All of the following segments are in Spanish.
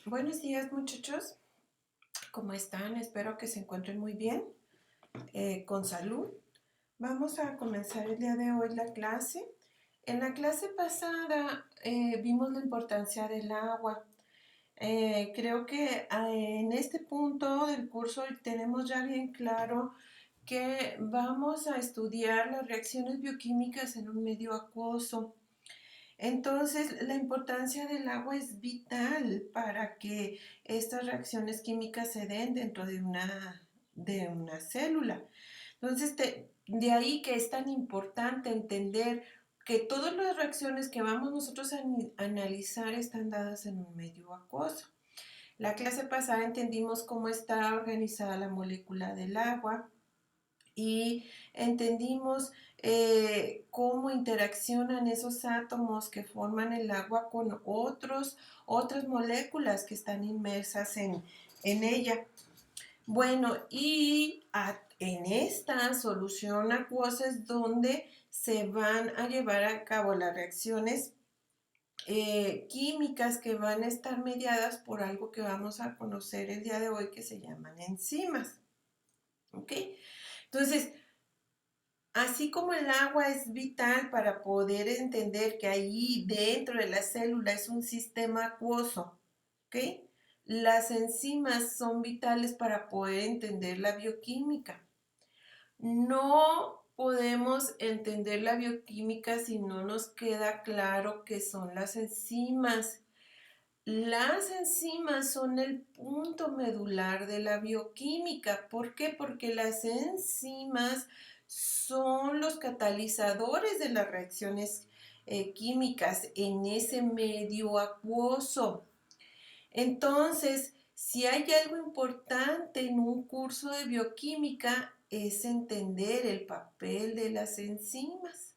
Buenos días, muchachos. ¿Cómo están? Espero que se encuentren muy bien, con salud. Vamos a comenzar el día de hoy la clase. En la clase pasada vimos la importancia del agua. Creo que en este punto del curso tenemos ya bien claro que vamos a estudiar las reacciones bioquímicas en un medio acuoso. Entonces, la importancia del agua es vital para que estas reacciones químicas se den dentro de una célula. Entonces, de ahí que es tan importante entender que todas las reacciones que vamos nosotros a analizar están dadas en un medio acuoso. La clase pasada entendimos cómo está organizada la molécula del agua, y entendimos cómo interaccionan esos átomos que forman el agua con otras moléculas que están inmersas en ella. Bueno, y en esta solución acuosa es donde se van a llevar a cabo las reacciones químicas que van a estar mediadas por algo que vamos a conocer el día de hoy que se llaman enzimas. ¿Ok? Entonces, así como el agua es vital para poder entender que ahí dentro de la célula es un sistema acuoso, ¿ok? Las enzimas son vitales para poder entender la bioquímica. No podemos entender la bioquímica si no nos queda claro qué son las enzimas. Las enzimas son el punto medular de la bioquímica. ¿Por qué? Porque las enzimas son los catalizadores de las reacciones químicas en ese medio acuoso. Entonces, si hay algo importante en un curso de bioquímica, es entender el papel de las enzimas.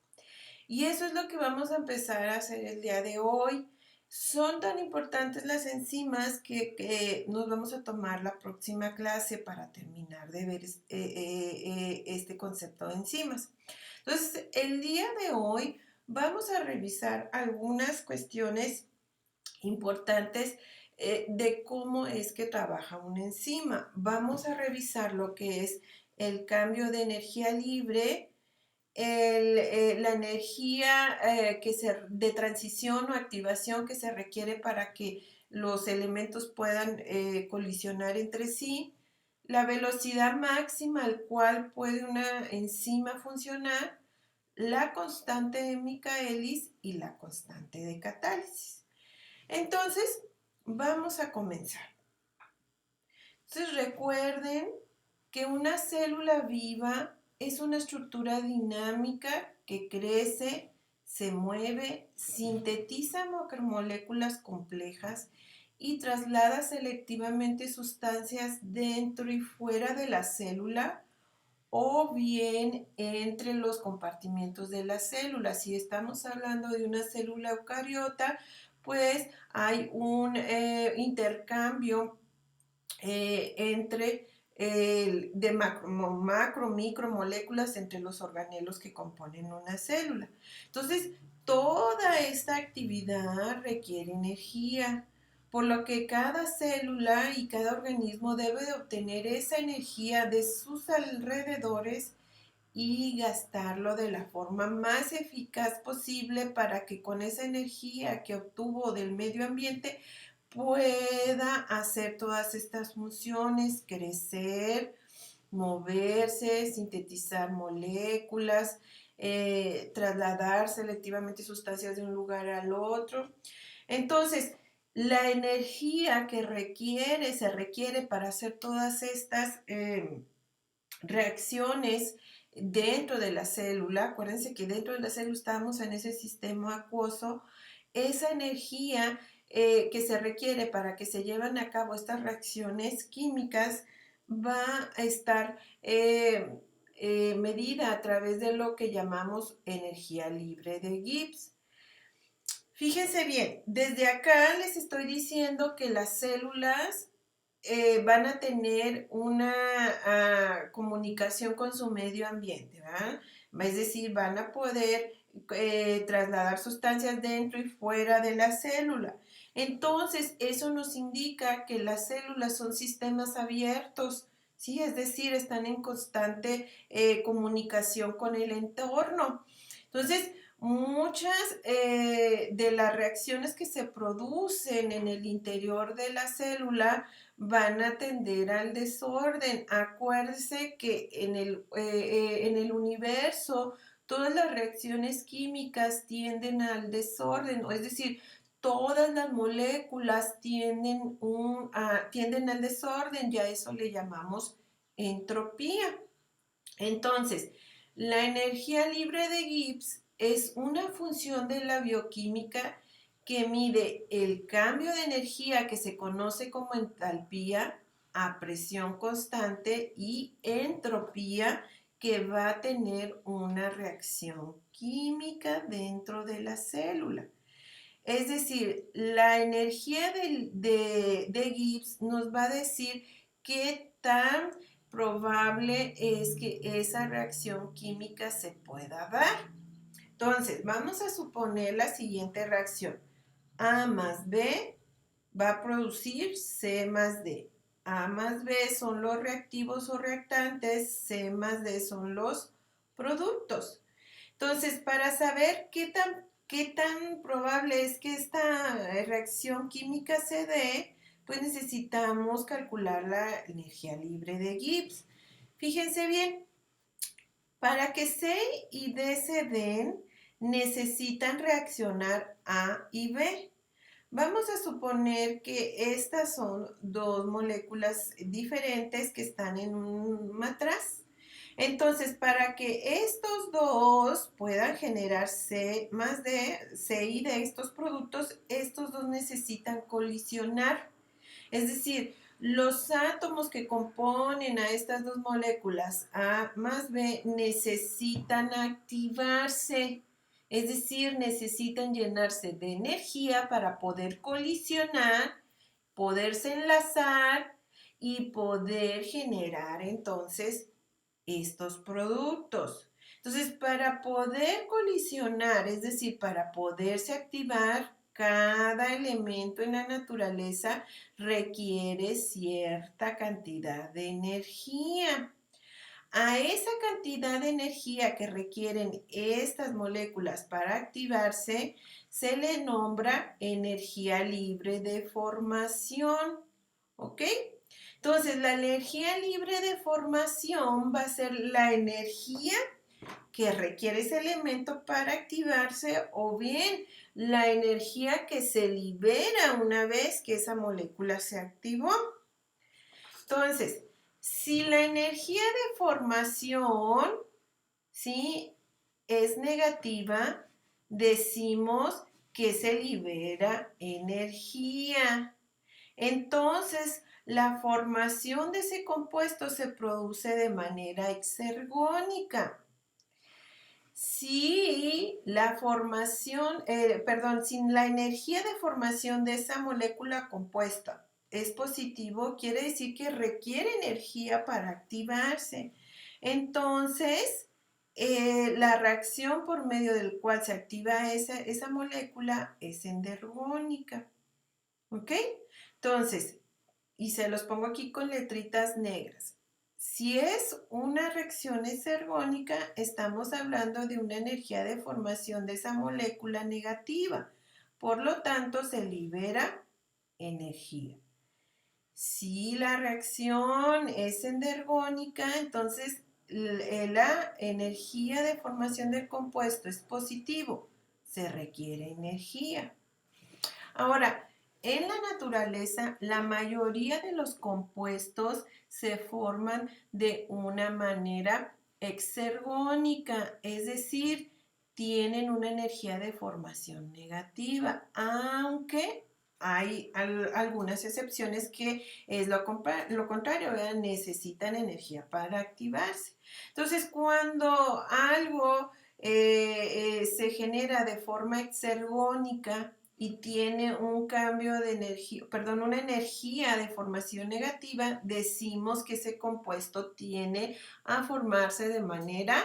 Y eso es lo que vamos a empezar a hacer el día de hoy. Son tan importantes las enzimas que nos vamos a tomar la próxima clase para terminar de ver este concepto de enzimas. Entonces, el día de hoy vamos a revisar algunas cuestiones importantes de cómo es que trabaja una enzima. Vamos a revisar lo que es el cambio de energía libre, la energía de transición o activación que se requiere para que los elementos puedan colisionar entre sí, la velocidad máxima al cual puede una enzima funcionar, la constante de Michaelis y la constante de catálisis. Entonces, vamos a comenzar. Entonces, recuerden que una célula viva es una estructura dinámica que crece, se mueve, sintetiza macromoléculas complejas y traslada selectivamente sustancias dentro y fuera de la célula o bien entre los compartimientos de la célula. Si estamos hablando de una célula eucariota, pues hay un intercambio entre de micromoléculas entre los organelos que componen una célula. Entonces, toda esta actividad requiere energía, por lo que cada célula y cada organismo debe de obtener esa energía de sus alrededores y gastarlo de la forma más eficaz posible para que con esa energía que obtuvo del medio ambiente pueda hacer todas estas funciones, crecer, moverse, sintetizar moléculas, trasladar selectivamente sustancias de un lugar al otro. Entonces, la energía que se requiere para hacer todas estas reacciones dentro de la célula, acuérdense que dentro de la célula estamos en ese sistema acuoso, esa energía que se requiere para que se lleven a cabo estas reacciones químicas va a estar medida a través de lo que llamamos energía libre de Gibbs. Fíjense bien, desde acá les estoy diciendo que las células van a tener una comunicación con su medio ambiente, ¿verdad? Es decir, van a poder trasladar sustancias dentro y fuera de la célula. Entonces, eso nos indica que las células son sistemas abiertos, ¿sí? Es decir, están en constante comunicación con el entorno. Entonces, muchas de las reacciones que se producen en el interior de la célula van a tender al desorden. Acuérdese que en el universo todas las reacciones químicas tienden al desorden, es decir, todas las moléculas tienden al desorden, ya eso le llamamos entropía. Entonces, la energía libre de Gibbs es una función de la bioquímica que mide el cambio de energía que se conoce como entalpía a presión constante y entropía que va a tener una reacción química dentro de la célula. Es decir, la energía de Gibbs nos va a decir qué tan probable es que esa reacción química se pueda dar. Entonces, vamos a suponer la siguiente reacción. A más B va a producir C más D. A más B son los reactivos o reactantes, C más D son los productos. Entonces, para saber qué tan probable es que esta reacción química se dé, pues necesitamos calcular la energía libre de Gibbs. Fíjense bien, para que C y D se den, necesitan reaccionar A y B. Vamos a suponer que estas son dos moléculas diferentes que están en un matraz. Entonces, para que estos dos puedan generar C más D, C y D, estos productos, estos dos necesitan colisionar. Es decir, los átomos que componen a estas dos moléculas, A más B, necesitan activarse. Es decir, necesitan llenarse de energía para poder colisionar, poderse enlazar y poder generar entonces estos productos. Entonces, para poder colisionar, es decir, para poderse activar, cada elemento en la naturaleza requiere cierta cantidad de energía. A esa cantidad de energía que requieren estas moléculas para activarse, se le nombra energía libre de formación. ¿Ok? Entonces, la energía libre de formación va a ser la energía que requiere ese elemento para activarse o bien la energía que se libera una vez que esa molécula se activó. Entonces, si la energía de formación, ¿sí?, es negativa, decimos que se libera energía. Entonces, la formación de ese compuesto se produce de manera exergónica. Si la formación, sin la energía de formación de esa molécula compuesta es positivo, quiere decir que requiere energía para activarse. Entonces, la reacción por medio del cual se activa esa molécula es endergónica. ¿Ok? Entonces, y se los pongo aquí con letritas negras. Si es una reacción exergónica, estamos hablando de una energía de formación de esa molécula negativa. Por lo tanto, se libera energía. Si la reacción es endergónica, entonces la energía de formación del compuesto es positivo. Se requiere energía. Ahora, en la naturaleza, la mayoría de los compuestos se forman de una manera exergónica, es decir, tienen una energía de formación negativa, aunque hay algunas excepciones que es lo contrario, ¿verdad? Necesitan energía para activarse. Entonces, cuando algo se genera de forma exergónica, y tiene un cambio de energía, perdón, una energía de formación negativa, decimos que ese compuesto tiene a formarse de manera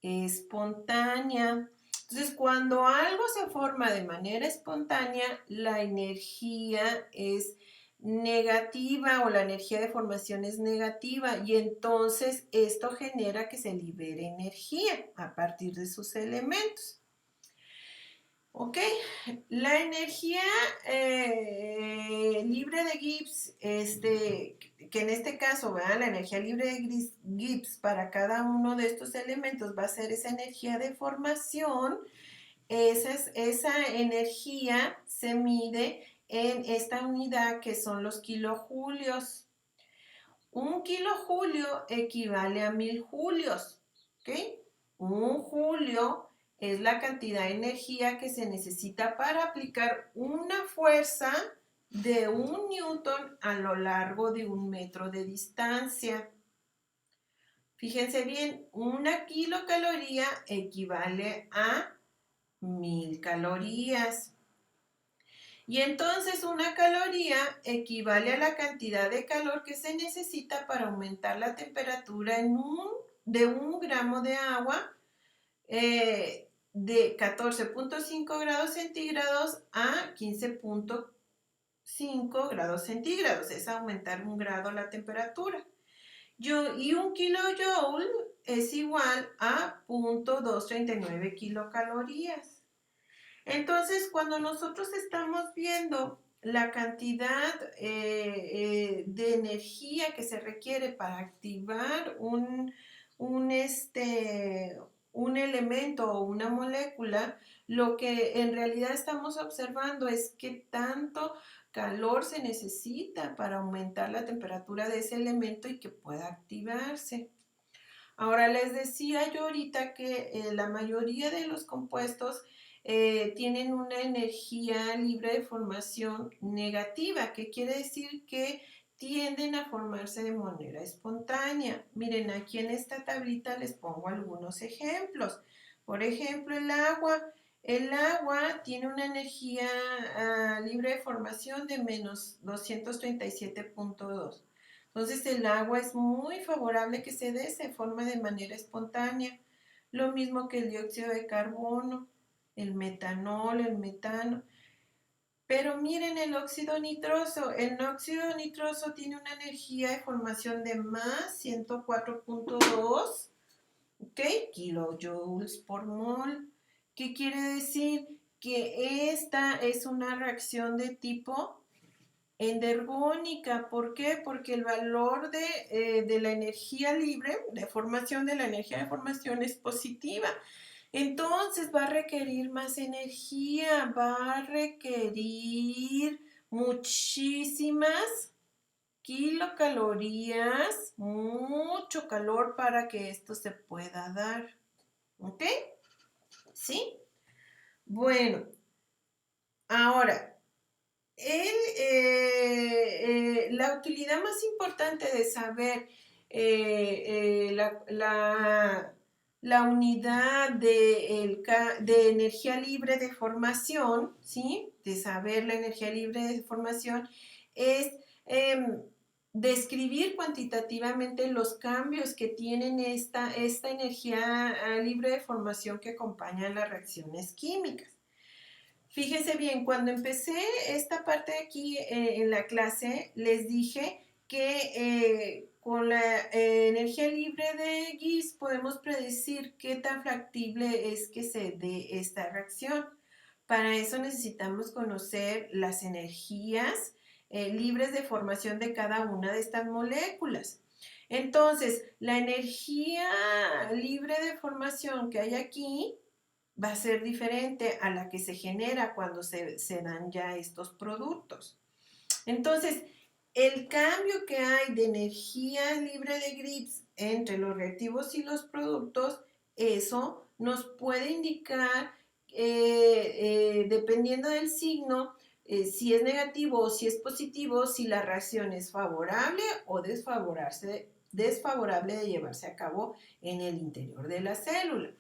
espontánea. Entonces, cuando algo se forma de manera espontánea, la energía es negativa o la energía de formación es negativa y entonces esto genera que se libere energía a partir de sus elementos. ¿Ok? La energía libre de Gibbs, que en este caso, ¿verdad? La energía libre de Gibbs para cada uno de estos elementos va a ser esa energía de formación. Esa energía se mide en esta unidad que son los kilojulios. Un kilojulio equivale a 1000 julios. ¿Ok? Un julio es la cantidad de energía que se necesita para aplicar una fuerza de 1 newton a lo largo de 1 metro de distancia. Fíjense bien, una kilocaloría equivale a 1000 calorías. Y entonces una caloría equivale a la cantidad de calor que se necesita para aumentar la temperatura de 1 gramo de agua de 14.5 grados centígrados a 15.5 grados centígrados. Es aumentar 1 grado la temperatura. Y 1 kilojoule es igual a 0.239 kilocalorías. Entonces, cuando nosotros estamos viendo la cantidad de energía que se requiere para activar un elemento o una molécula, lo que en realidad estamos observando es qué tanto calor se necesita para aumentar la temperatura de ese elemento y que pueda activarse. Ahora, les decía yo ahorita que la mayoría de los compuestos tienen una energía libre de formación negativa, que quiere decir que tienden a formarse de manera espontánea. Miren, aquí en esta tablita les pongo algunos ejemplos. Por ejemplo, el agua. El agua tiene una energía libre de formación de menos 237.2. Entonces el agua es muy favorable que se forme de manera espontánea. Lo mismo que el dióxido de carbono, el metanol, el metano. Pero miren el óxido nitroso. El óxido nitroso tiene una energía de formación de más 104.2, ¿ok? Kilojoules por mol. ¿Qué quiere decir? Que esta es una reacción de tipo endergónica. ¿Por qué? Porque el valor de la energía libre de formación de la energía de formación es positiva. Entonces va a requerir más energía, va a requerir muchísimas kilocalorías, mucho calor para que esto se pueda dar. ¿Ok? ¿Sí? Bueno, ahora, la utilidad más importante de saber la unidad de energía libre de formación, ¿sí? De saber la energía libre de formación es describir cuantitativamente los cambios que tienen esta energía libre de formación que acompaña las reacciones químicas. Fíjese bien, cuando empecé esta parte de aquí en la clase, les dije que con la energía libre de Gibbs podemos predecir qué tan factible es que se dé esta reacción. Para eso necesitamos conocer las energías libres de formación de cada una de estas moléculas. Entonces, la energía libre de formación que hay aquí va a ser diferente a la que se genera cuando se dan ya estos productos. Entonces, el cambio que hay de energía libre de Gibbs entre los reactivos y los productos, eso nos puede indicar, dependiendo del signo, si es negativo o si es positivo, si la reacción es favorable o desfavorable de llevarse a cabo en el interior de la célula.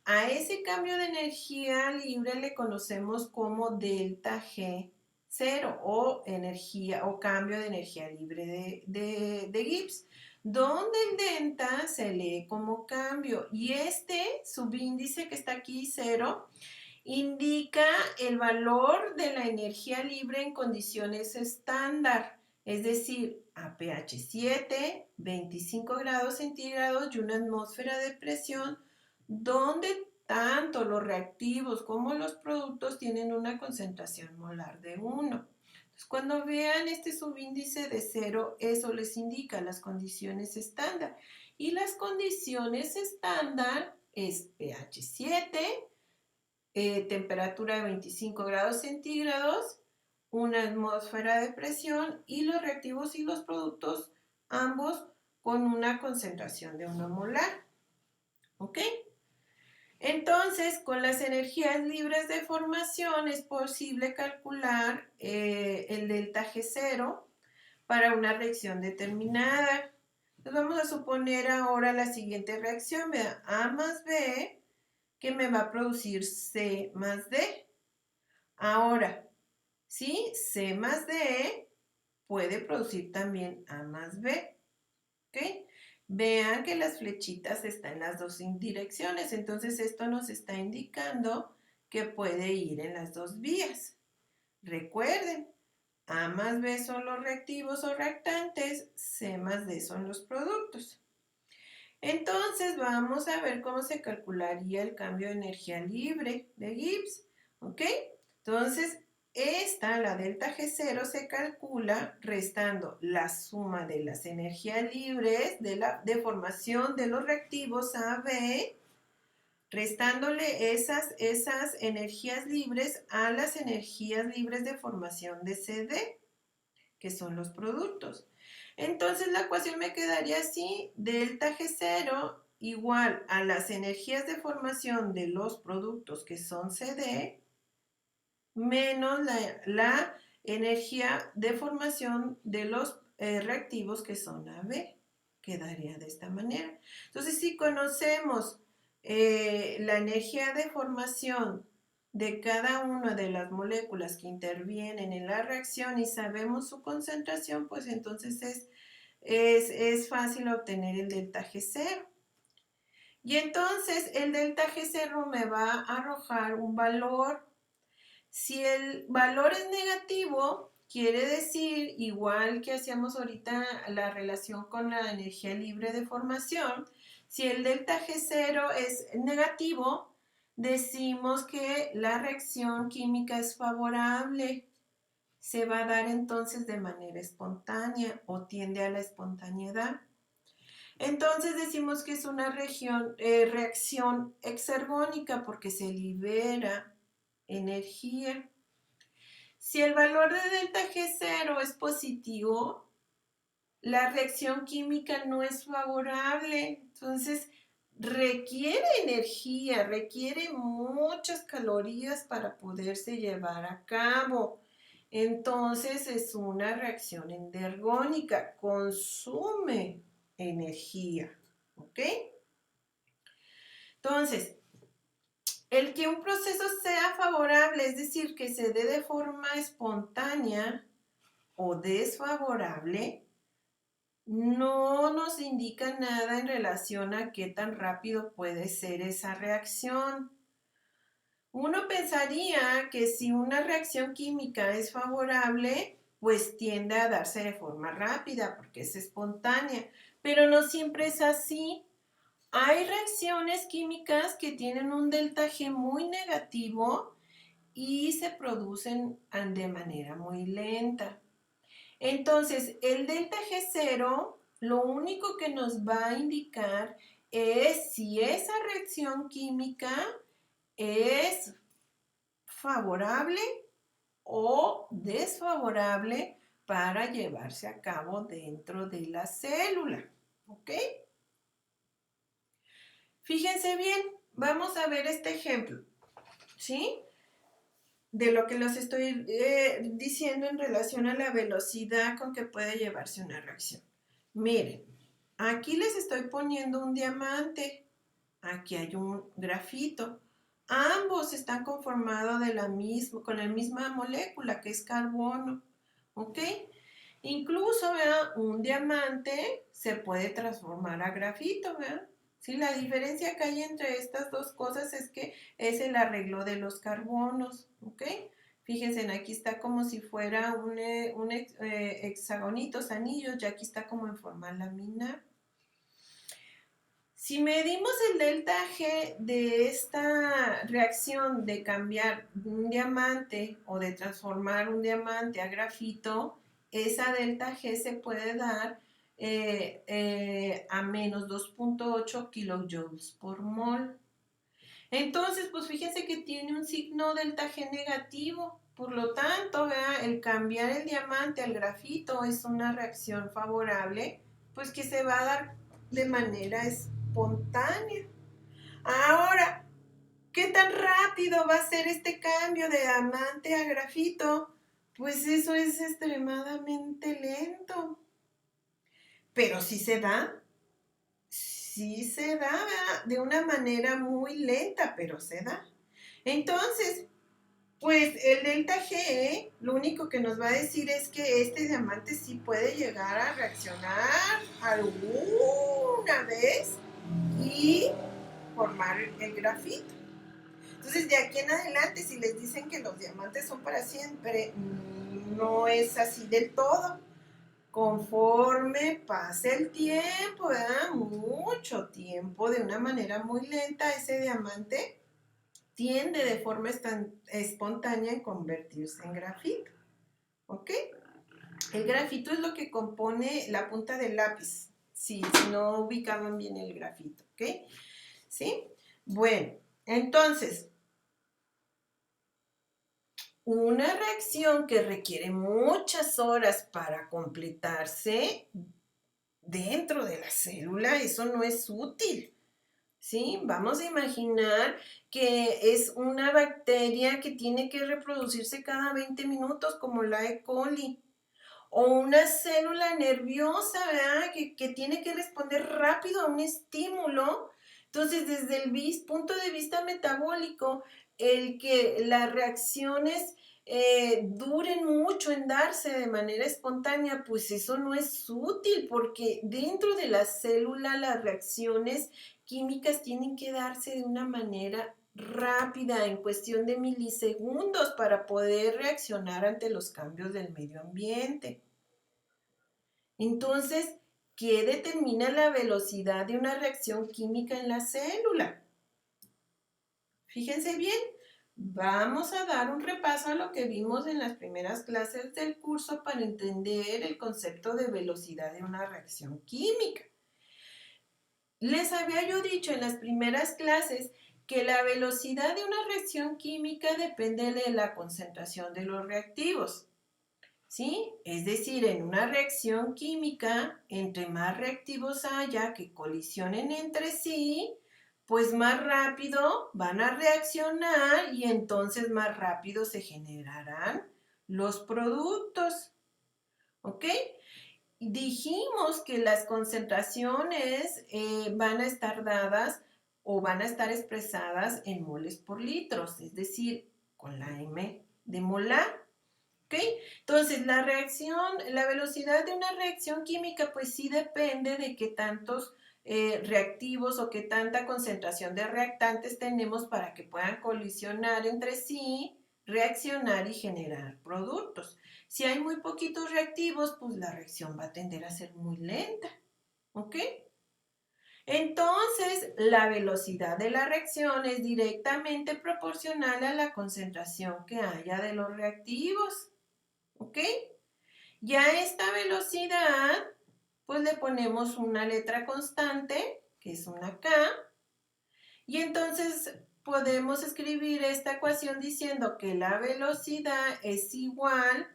A ese cambio de energía libre le conocemos como delta G0 o cambio de energía libre de Gibbs. donde el delta se lee como cambio y este subíndice que está aquí, 0, indica el valor de la energía libre en condiciones estándar, es decir, a pH 7, 25 grados centígrados y una atmósfera de presión donde tanto los reactivos como los productos tienen una concentración molar de 1. Entonces, cuando vean este subíndice de 0, eso les indica las condiciones estándar. Y las condiciones estándar es pH 7, temperatura de 25 grados centígrados, una atmósfera de presión y los reactivos y los productos, ambos con una concentración de 1 molar. ¿Ok? Entonces, con las energías libres de formación es posible calcular el delta G0 para una reacción determinada. Entonces, vamos a suponer ahora la siguiente reacción, ¿verdad? A más B, que me va a producir C más D. Ahora, ¿sí? C más D puede producir también A más B. ¿Ok? Vean que las flechitas están en las dos direcciones, entonces esto nos está indicando que puede ir en las dos vías. Recuerden, A más B son los reactivos o reactantes, C más D son los productos. Entonces vamos a ver cómo se calcularía el cambio de energía libre de Gibbs. ¿Ok? Entonces, la delta G0, se calcula restando la suma de las energías libres de formación de los reactivos AB, restándole esas energías libres a las energías libres de formación de CD, que son los productos. Entonces la ecuación me quedaría así, delta G0 igual a las energías de formación de los productos, que son CD, menos la energía de formación de los reactivos, que son AB. Quedaría de esta manera. Entonces, si conocemos la energía de formación de cada una de las moléculas que intervienen en la reacción y sabemos su concentración, pues entonces es fácil obtener el delta G0. Y entonces el delta G0 me va a arrojar un valor. Si el valor es negativo, quiere decir, igual que hacíamos ahorita la relación con la energía libre de formación, si el delta G0 es negativo, decimos que la reacción química es favorable. Se va a dar entonces de manera espontánea o tiende a la espontaneidad. Entonces decimos que es una reacción exergónica porque se libera energía. Si el valor de delta G0 es positivo, la reacción química no es favorable. Entonces requiere energía, requiere muchas calorías para poderse llevar a cabo. Entonces es una reacción endergónica, consume energía. ¿Ok? Entonces, el que un proceso sea favorable, es decir, que se dé de forma espontánea o desfavorable, no nos indica nada en relación a qué tan rápido puede ser esa reacción. Uno pensaría que si una reacción química es favorable, pues tiende a darse de forma rápida porque es espontánea, pero no siempre es así. Hay reacciones químicas que tienen un delta G muy negativo y se producen de manera muy lenta. Entonces, el delta G0 lo único que nos va a indicar es si esa reacción química es favorable o desfavorable para llevarse a cabo dentro de la célula. ¿Ok? Fíjense bien, vamos a ver este ejemplo, ¿sí? De lo que les estoy diciendo en relación a la velocidad con que puede llevarse una reacción. Miren, aquí les estoy poniendo un diamante, aquí hay un grafito. Ambos están conformados con la misma molécula, que es carbono, ¿ok? Incluso, ¿verdad? Un diamante se puede transformar a grafito, ¿verdad? Sí, la diferencia que hay entre estas dos cosas es que es el arreglo de los carbonos, ¿ok? Fíjense, aquí está como si fuera un hexagonitos, anillos, y aquí está como en forma laminar. Si medimos el delta G de esta reacción de cambiar un diamante o de transformar un diamante a grafito, esa delta G se puede dar a menos 2.8 kilojoules por mol. Entonces, pues fíjense que tiene un signo delta G negativo. Por lo tanto, ¿verdad? El cambiar el diamante al grafito es una reacción favorable, pues que se va a dar de manera espontánea. Ahora, ¿qué tan rápido va a ser este cambio de diamante a grafito? Pues eso es extremadamente lento. Pero sí se da, ¿verdad? De una manera muy lenta, pero se da. Entonces, pues el delta G, lo único que nos va a decir es que este diamante sí puede llegar a reaccionar alguna vez y formar el grafito. Entonces, de aquí en adelante, si les dicen que los diamantes son para siempre, no es así del todo. Conforme pase el tiempo, ¿verdad? Mucho tiempo, de una manera muy lenta, ese diamante tiende de forma espontánea a convertirse en grafito. ¿Ok? El grafito es lo que compone la punta del lápiz. Si no ubicaban bien el grafito. ¿Ok? ¿Sí? Bueno, entonces, una reacción que requiere muchas horas para completarse dentro de la célula, eso no es útil. ¿Sí? Vamos a imaginar que es una bacteria que tiene que reproducirse cada 20 minutos, como la E. coli, o una célula nerviosa, ¿verdad? Que tiene que responder rápido a un estímulo. Entonces, desde el punto de vista metabólico, el que las reacciones duren mucho en darse de manera espontánea, pues eso no es útil, porque dentro de la célula las reacciones químicas tienen que darse de una manera rápida, en cuestión de milisegundos, para poder reaccionar ante los cambios del medio ambiente. Entonces, ¿qué determina la velocidad de una reacción química en la célula? Fíjense bien, vamos a dar un repaso a lo que vimos en las primeras clases del curso para entender el concepto de velocidad de una reacción química. Les había yo dicho en las primeras clases que la velocidad de una reacción química depende de la concentración de los reactivos. ¿Sí? Es decir, en una reacción química, entre más reactivos haya que colisionen entre sí, pues más rápido van a reaccionar y entonces más rápido se generarán los productos. ¿Ok? Dijimos que las concentraciones van a estar dadas o van a estar expresadas en moles por litros, es decir, con la M de molar. ¿Ok? Entonces, la velocidad de una reacción química, pues sí depende de qué tantos reactivos o qué tanta concentración de reactantes tenemos para que puedan colisionar entre sí, reaccionar y generar productos. Si hay muy poquitos reactivos, pues la reacción va a tender a ser muy lenta. ¿Ok? Entonces, la velocidad de la reacción es directamente proporcional a la concentración que haya de los reactivos. ¿Ok? Ya a esta velocidad, pues le ponemos una letra constante, que es una K, y entonces podemos escribir esta ecuación diciendo que la velocidad es igual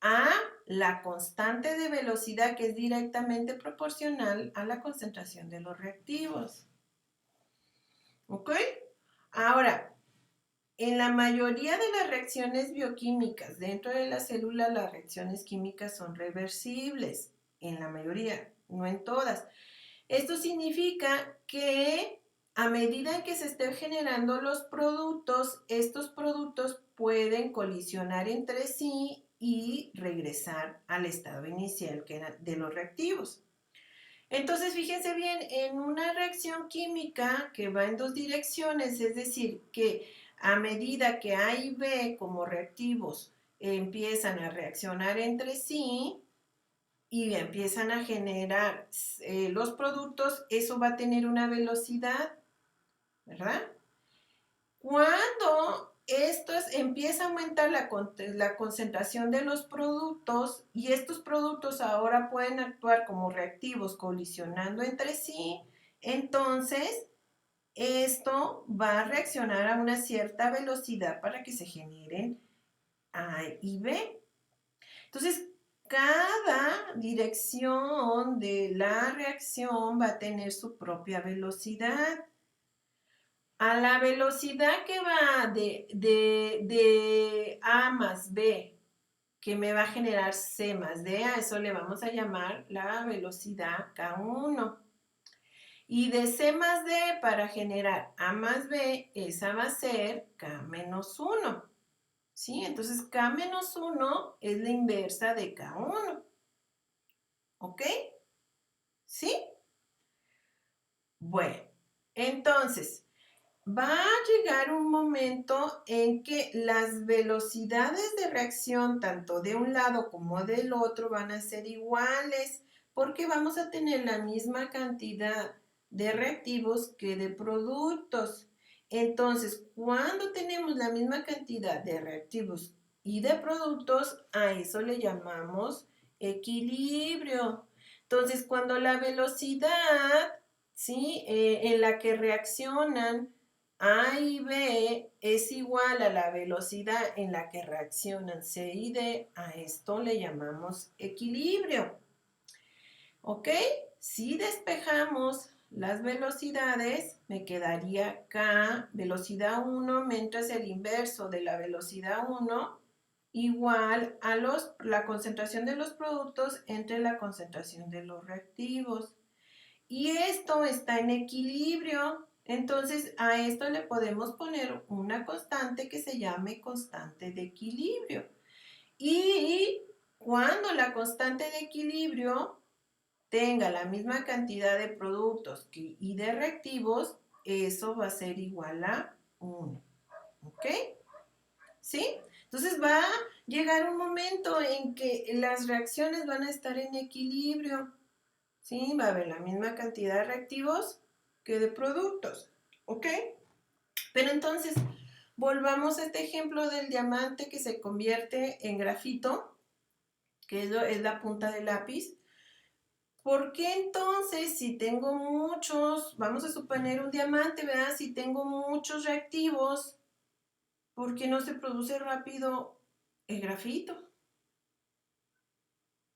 a la constante de velocidad, que es directamente proporcional a la concentración de los reactivos. ¿Ok? Ahora, en la mayoría de las reacciones bioquímicas dentro de la célula, las reacciones químicas son reversibles. En la mayoría, no en todas. Esto significa que a medida que se estén generando los productos, estos productos pueden colisionar entre sí y regresar al estado inicial que era de los reactivos. Entonces, fíjense bien, en una reacción química que va en dos direcciones, es decir, que a medida que A y B como reactivos empiezan a reaccionar entre sí y empiezan a generar los productos, eso va a tener una velocidad, ¿verdad? Cuando empieza a aumentar la concentración de los productos y estos productos ahora pueden actuar como reactivos colisionando entre sí, entonces esto va a reaccionar a una cierta velocidad para que se generen A y B. Entonces, cada dirección de la reacción va a tener su propia velocidad. A la velocidad que va de A más B, que me va a generar C más D, a eso le vamos a llamar la velocidad K1. Y de C más D para generar A más B, esa va a ser K menos 1. ¿Sí? Entonces K menos 1 es la inversa de K1. ¿Ok? ¿Sí? Bueno, entonces va a llegar un momento en que las velocidades de reacción, tanto de un lado como del otro, van a ser iguales, porque vamos a tener la misma cantidad de reactivos que de productos. Entonces, cuando tenemos la misma cantidad de reactivos y de productos, a eso le llamamos equilibrio. Entonces, cuando la velocidad, ¿sí? En la que reaccionan A y B es igual a la velocidad en la que reaccionan C y D, a esto le llamamos equilibrio. ¿Ok? Si despejamos las velocidades, me quedaría K, velocidad 1, mientras el inverso de la velocidad 1 igual a la concentración de los productos entre la concentración de los reactivos. Y esto está en equilibrio. Entonces a esto le podemos poner una constante que se llame constante de equilibrio. Y cuando la constante de equilibrio tenga la misma cantidad de productos y de reactivos, eso va a ser igual a 1. ¿Ok? ¿Sí? Entonces va a llegar un momento en que las reacciones van a estar en equilibrio. ¿Sí? Va a haber la misma cantidad de reactivos que de productos. ¿Ok? Pero entonces, volvamos a este ejemplo del diamante que se convierte en grafito, que es la punta del lápiz. ¿Por qué entonces, si tengo muchos, vamos a suponer un diamante, ¿verdad? Si tengo muchos reactivos, ¿por qué no se produce rápido el grafito?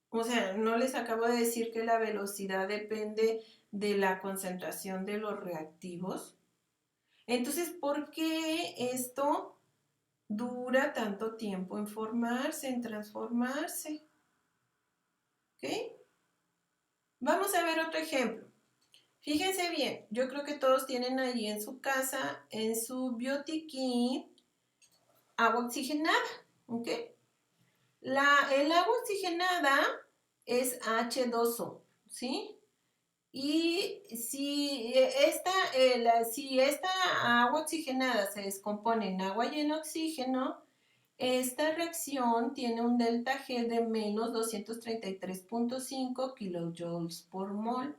O sea, no les acabo de decir que la velocidad depende de la concentración de los reactivos. Entonces, ¿por qué esto dura tanto tiempo en formarse, en transformarse? ¿Ok? Vamos a ver otro ejemplo. Fíjense bien, yo creo que todos tienen allí en su casa, en su biotiquín, agua oxigenada. ¿Ok? El agua oxigenada es H2O, ¿sí? Y si esta agua oxigenada se descompone en agua y en oxígeno, esta reacción tiene un delta G de menos 233.5 kilojoules por mol.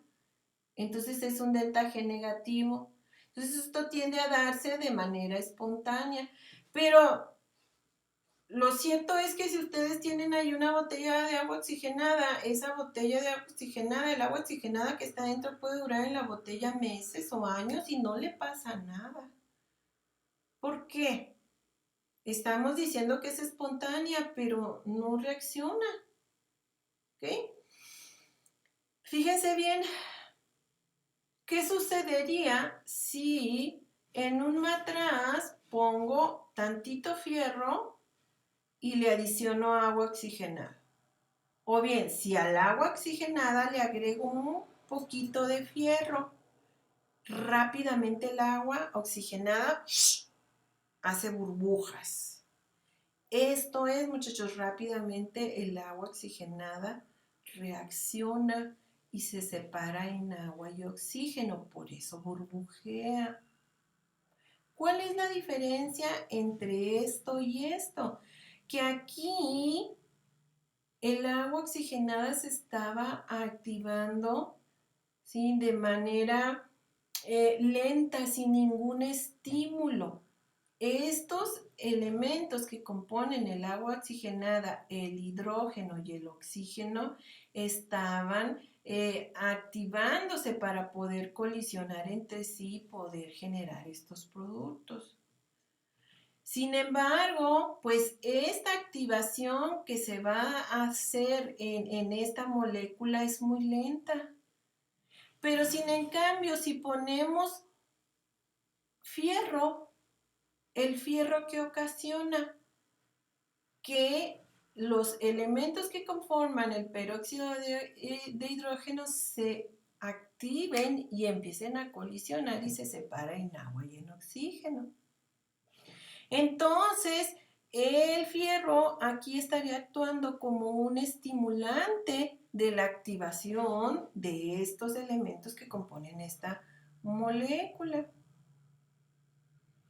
Entonces es un delta G negativo. Entonces esto tiende a darse de manera espontánea. Pero lo cierto es que si ustedes tienen ahí una botella de agua oxigenada, esa botella de agua oxigenada, el agua oxigenada que está dentro puede durar en la botella meses o años y no le pasa nada. ¿Por qué? Estamos diciendo que es espontánea, pero no reacciona. ¿Ok? Fíjense bien, ¿qué sucedería si en un matraz pongo tantito fierro y le adiciono agua oxigenada? O bien, si al agua oxigenada le agrego un poquito de fierro, rápidamente el agua oxigenada hace burbujas. Esto es, muchachos, rápidamente el agua oxigenada reacciona y se separa en agua y oxígeno, por eso burbujea. ¿Cuál es la diferencia entre esto y esto? Que aquí el agua oxigenada se estaba activando, ¿sí?, de manera lenta, sin ningún estímulo. Estos elementos que componen el agua oxigenada, el hidrógeno y el oxígeno, estaban activándose para poder colisionar entre sí y poder generar estos productos. Sin embargo, pues esta activación que se va a hacer en esta molécula es muy lenta. Pero sin en cambio, si ponemos fierro, el fierro que ocasiona que los elementos que conforman el peróxido de hidrógeno se activen y empiecen a colisionar y se separa en agua y en oxígeno. Entonces, el fierro aquí estaría actuando como un estimulante de la activación de estos elementos que componen esta molécula.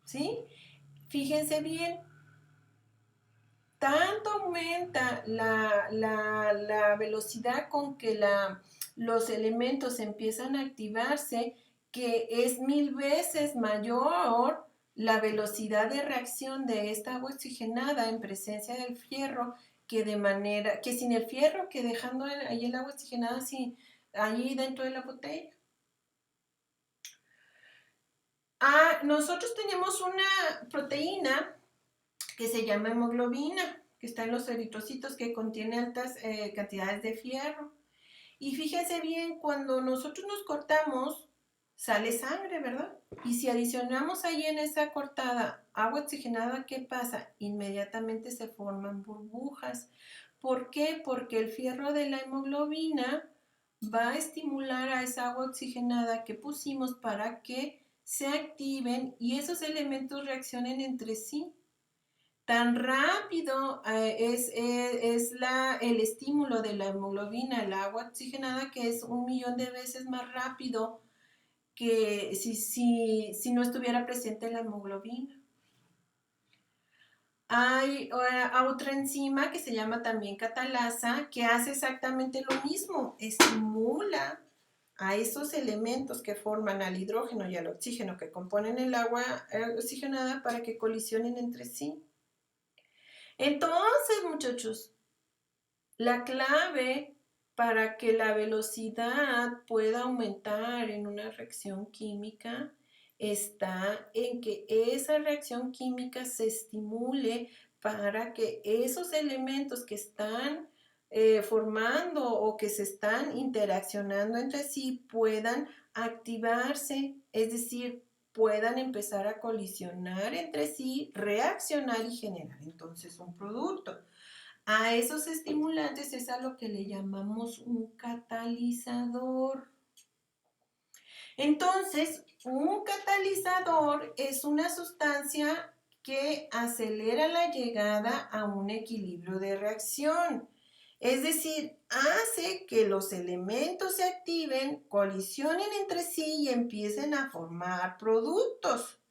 ¿Sí? Fíjense bien, tanto aumenta la velocidad con que los elementos empiezan a activarse que es 1000 veces mayor la velocidad de reacción de esta agua oxigenada en presencia del fierro que sin el fierro, que dejando ahí el agua oxigenada ahí dentro de la botella. Nosotros tenemos una proteína que se llama hemoglobina, que está en los eritrocitos, que contiene altas cantidades de fierro. Y fíjense bien, cuando nosotros nos cortamos, sale sangre, ¿verdad? Y si adicionamos ahí en esa cortada agua oxigenada, ¿qué pasa? Inmediatamente se forman burbujas. ¿Por qué? Porque el fierro de la hemoglobina va a estimular a esa agua oxigenada que pusimos para que se activen y esos elementos reaccionen entre sí. Tan rápido es el estímulo de la hemoglobina, el agua oxigenada, que es 1.000.000 de veces más rápido que si no estuviera presente la hemoglobina. Hay otra enzima que se llama también catalasa, que hace exactamente lo mismo, estimula a esos elementos que forman al hidrógeno y al oxígeno que componen el agua oxigenada para que colisionen entre sí. Entonces, muchachos, la clave para que la velocidad pueda aumentar en una reacción química está en que esa reacción química se estimule para que esos elementos que están formando o que se están interaccionando entre sí puedan activarse, es decir, puedan empezar a colisionar entre sí, reaccionar y generar entonces un producto. A esos estimulantes es a lo que le llamamos un catalizador. Entonces, un catalizador es una sustancia que acelera la llegada a un equilibrio de reacción. Es decir, hace que los elementos se activen, colisionen entre sí y empiecen a formar productos.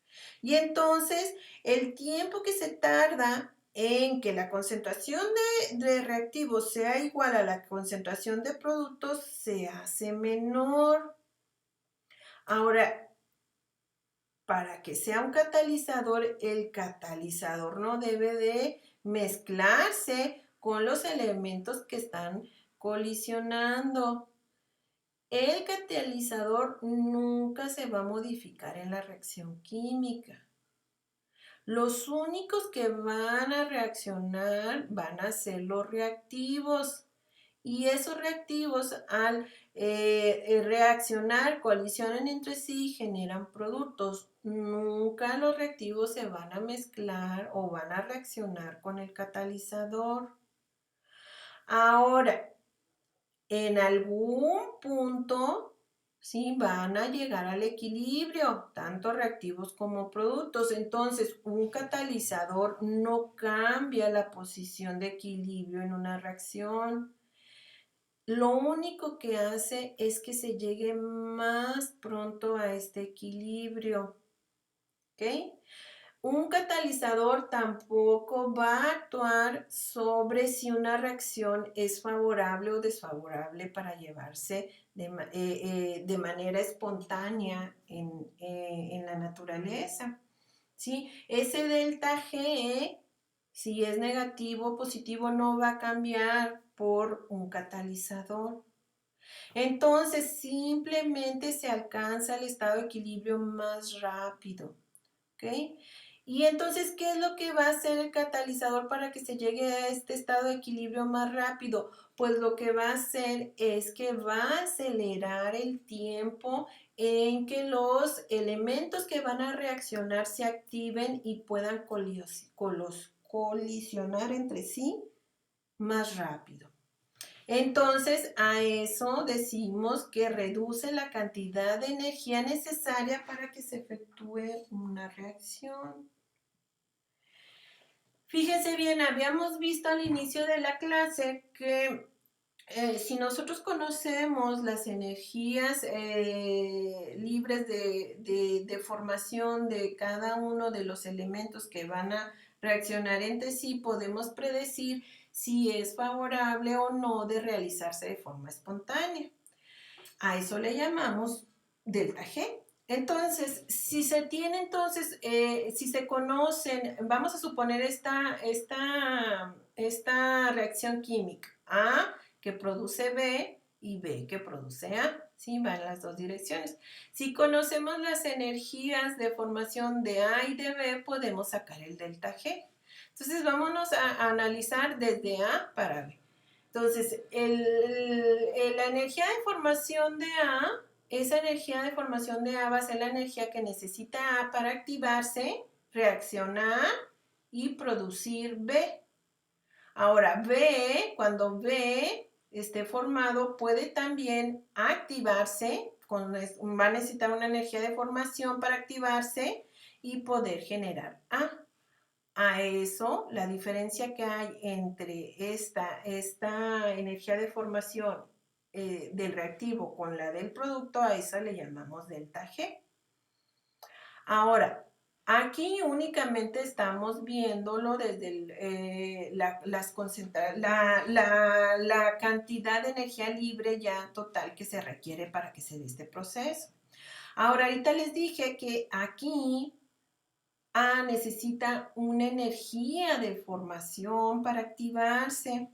Y entonces, el tiempo que se tarda en que la concentración de reactivos sea igual a la concentración de productos se hace menor. Ahora, para que sea un catalizador, el catalizador no debe de mezclarse con los elementos que están colisionando. El catalizador nunca se va a modificar en la reacción química. Los únicos que van a reaccionar van a ser los reactivos. Y esos reactivos al reaccionar, colisionan entre sí y generan productos. Nunca los reactivos se van a mezclar o van a reaccionar con el catalizador. Ahora, en algún punto ¿sí? Van a llegar al equilibrio, tanto reactivos como productos. Entonces, un catalizador no cambia la posición de equilibrio en una reacción. Lo único que hace es que se llegue más pronto a este equilibrio, ¿ok? Un catalizador tampoco va a actuar sobre si una reacción es favorable o desfavorable para llevarse de manera espontánea en la naturaleza. ¿Sí? Ese delta G, si es negativo o positivo, no va a cambiar por un catalizador. Entonces, simplemente se alcanza el estado de equilibrio más rápido. ¿Ok? Y entonces, ¿qué es lo que va a hacer el catalizador para que se llegue a este estado de equilibrio más rápido? Pues lo que va a hacer es que va a acelerar el tiempo en que los elementos que van a reaccionar se activen y puedan colisionar entre sí más rápido. Entonces, a eso decimos que reduce la cantidad de energía necesaria para que se efectúe una reacción. Fíjense bien, habíamos visto al inicio de la clase que si nosotros conocemos las energías libres de formación de cada uno de los elementos que van a reaccionar entre sí, podemos predecir si es favorable o no de realizarse de forma espontánea. A eso le llamamos delta G. Entonces, si se tiene si se conocen, vamos a suponer esta reacción química, A que produce B y B que produce A, ¿sí? Va en las dos direcciones. Si conocemos las energías de formación de A y de B, podemos sacar el delta G. Entonces, vámonos a analizar desde A para B. Entonces, la energía de formación de A, esa energía de formación de A va a ser la energía que necesita A para activarse, reaccionar y producir B. Ahora, B, cuando B esté formado, puede también activarse, va a necesitar una energía de formación para activarse y poder generar A. A eso, la diferencia que hay entre esta energía de formación del reactivo con la del producto, a esa le llamamos delta G. Ahora, aquí únicamente estamos viéndolo desde la cantidad de energía libre ya total que se requiere para que se dé este proceso. Ahora, ahorita les dije que aquí A necesita una energía de formación para activarse.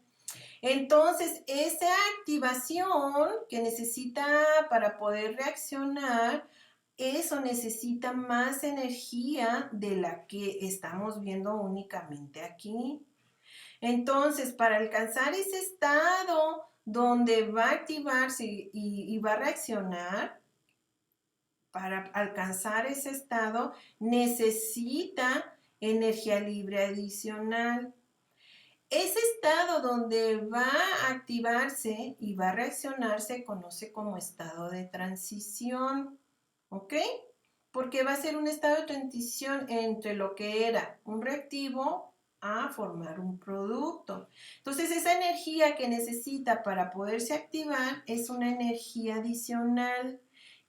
Entonces, esa activación que necesita para poder reaccionar, eso necesita más energía de la que estamos viendo únicamente aquí. Entonces, para alcanzar ese estado donde va a activarse y va a reaccionar, para alcanzar ese estado necesita energía libre adicional. Ese estado donde va a activarse y va a reaccionar se conoce como estado de transición, ¿ok? Porque va a ser un estado de transición entre lo que era un reactivo a formar un producto. Entonces, esa energía que necesita para poderse activar es una energía adicional